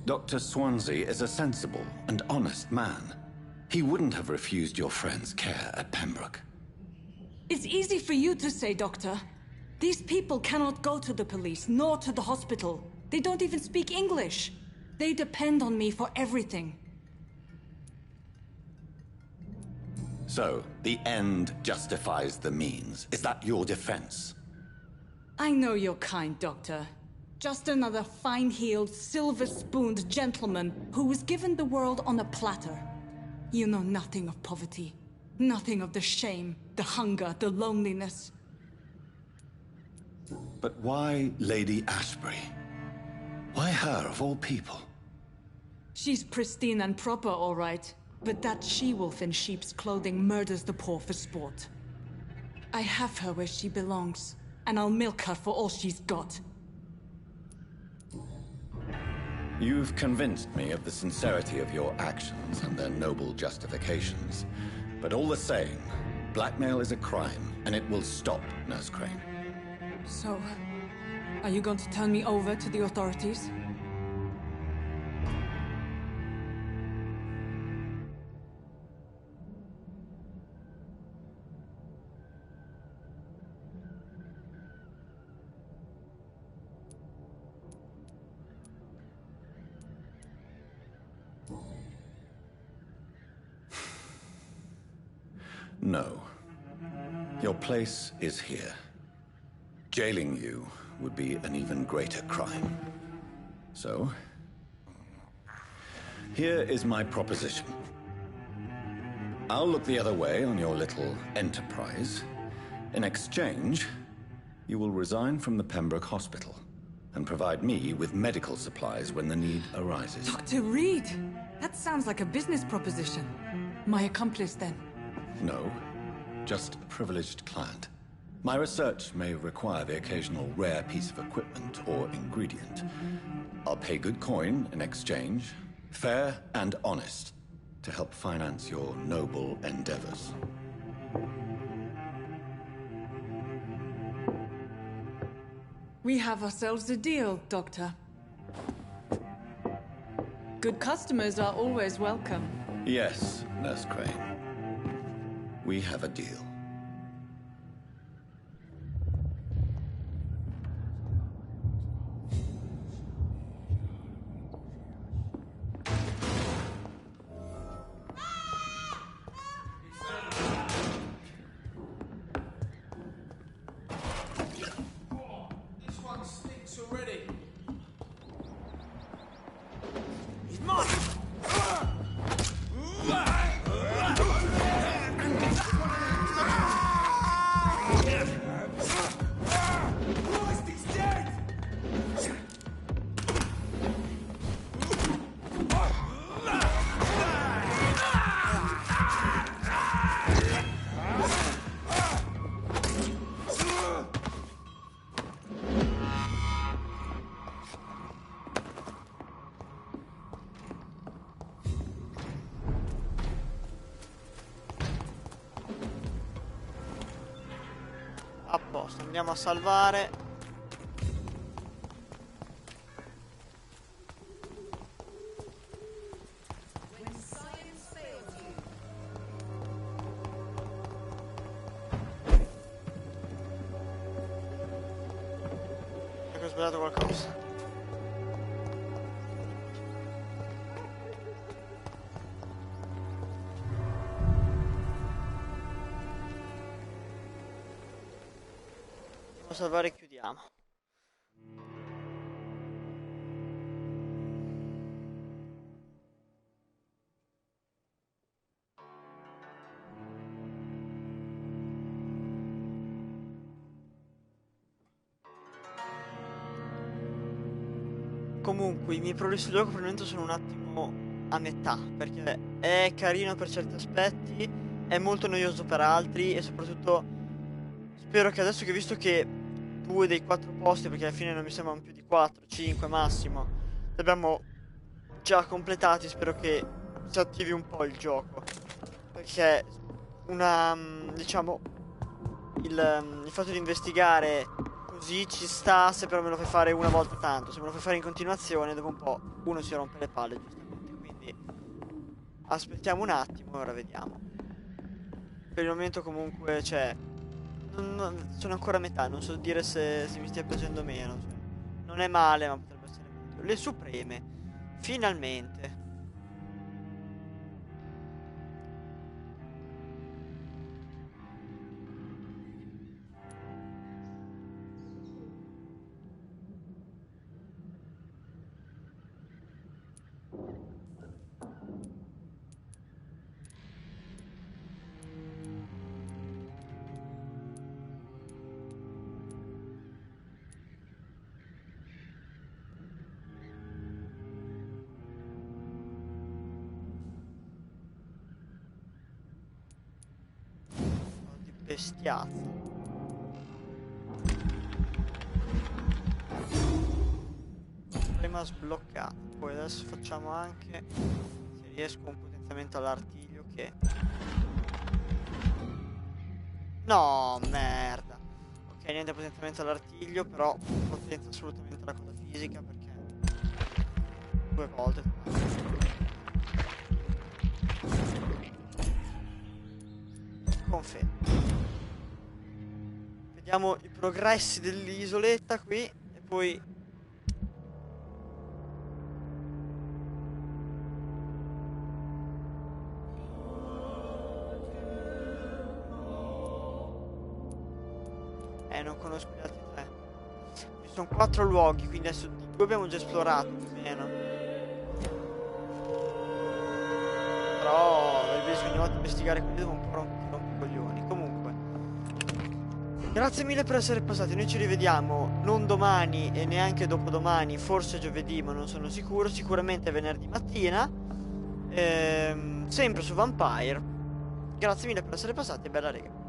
Dr. Swansea is a sensible and honest man. He wouldn't have refused your friend's care at Pembroke. It's easy for you to say, Doctor. These people cannot go to the police, nor to the hospital. They don't even speak English. They depend on me for everything. So, the end justifies the means. Is that your defense? I know you're kind, Doctor. Just another fine-heeled, silver-spooned gentleman who was given the world on a platter. You know nothing of poverty. Nothing of the shame, the hunger, the loneliness. But why Lady Ashbury? Why her, of all people? She's pristine and proper, all right. But that she-wolf in sheep's clothing murders the poor for sport. I have her where she belongs, and I'll milk her for all she's got. You've convinced me of the sincerity of your actions and their noble justifications. But all the same, blackmail is a crime, and it will stop, Nurse Crane. So, are you going to turn me over to the authorities? No. Your place is here. Jailing you would be an even greater crime. So, here is my proposition. I'll look the other way on your little enterprise. In exchange, you will resign from the Pembroke Hospital and provide me with medical supplies when the need arises. Dr. Reed! That sounds like a business proposition. My accomplice, then? No, just a privileged client. My research may require the occasional rare piece of equipment or ingredient. I'll pay good coin in exchange, fair and honest, to help finance your noble endeavors. We have ourselves a deal, Doctor. Good customers are always welcome. Yes, Nurse Crane. We have a deal. This one stinks already. He's mine! Christ, he's dead! A posto, andiamo a salvare. Ecco, ho sbagliato qualcosa. Andiamo a salvare e chiudiamo. Comunque, i miei progressi di gioco per il momento sono un attimo a metà, perché è carino per certi aspetti, è molto noioso per altri, e soprattutto spero che adesso che, visto che 2 dei 4 posti, perché alla fine non mi sembrano più di 4, 5 massimo, li abbiamo già completati, spero che si attivi un po' il gioco, perché diciamo il fatto di investigare così ci sta se però me lo fai fare una volta tanto. Se me lo fai fare in continuazione, dopo un po' uno si rompe le palle, giustamente. Quindi aspettiamo un attimo e ora vediamo. Per il momento comunque, cioè, sono ancora a metà, non so dire se mi stia piacendo o meno, cioè, non è male, ma potrebbe essere meglio. Le Supreme, finalmente. Bestiazzo. Prima sbloccato. Poi adesso facciamo anche, se riesco, un potenziamento all'artiglio che... No, merda. Ok, niente potenziamento all'artiglio, però potenzia assolutamente la cosa fisica, perché 2 volte. Confermo. Vediamo i progressi dell'isoletta qui e poi non conosco gli altri 3. Ci sono 4 luoghi, quindi adesso di 2 abbiamo già esplorato più o meno. Però ogni volta investigare quelli dopo un po' rompicoglioni. Comunque, grazie mille per essere passati. Noi ci rivediamo non domani e neanche dopodomani, forse giovedì, ma non sono sicuro. Sicuramente venerdì mattina, sempre su Vampyr. Grazie mille per essere passati e bella rega.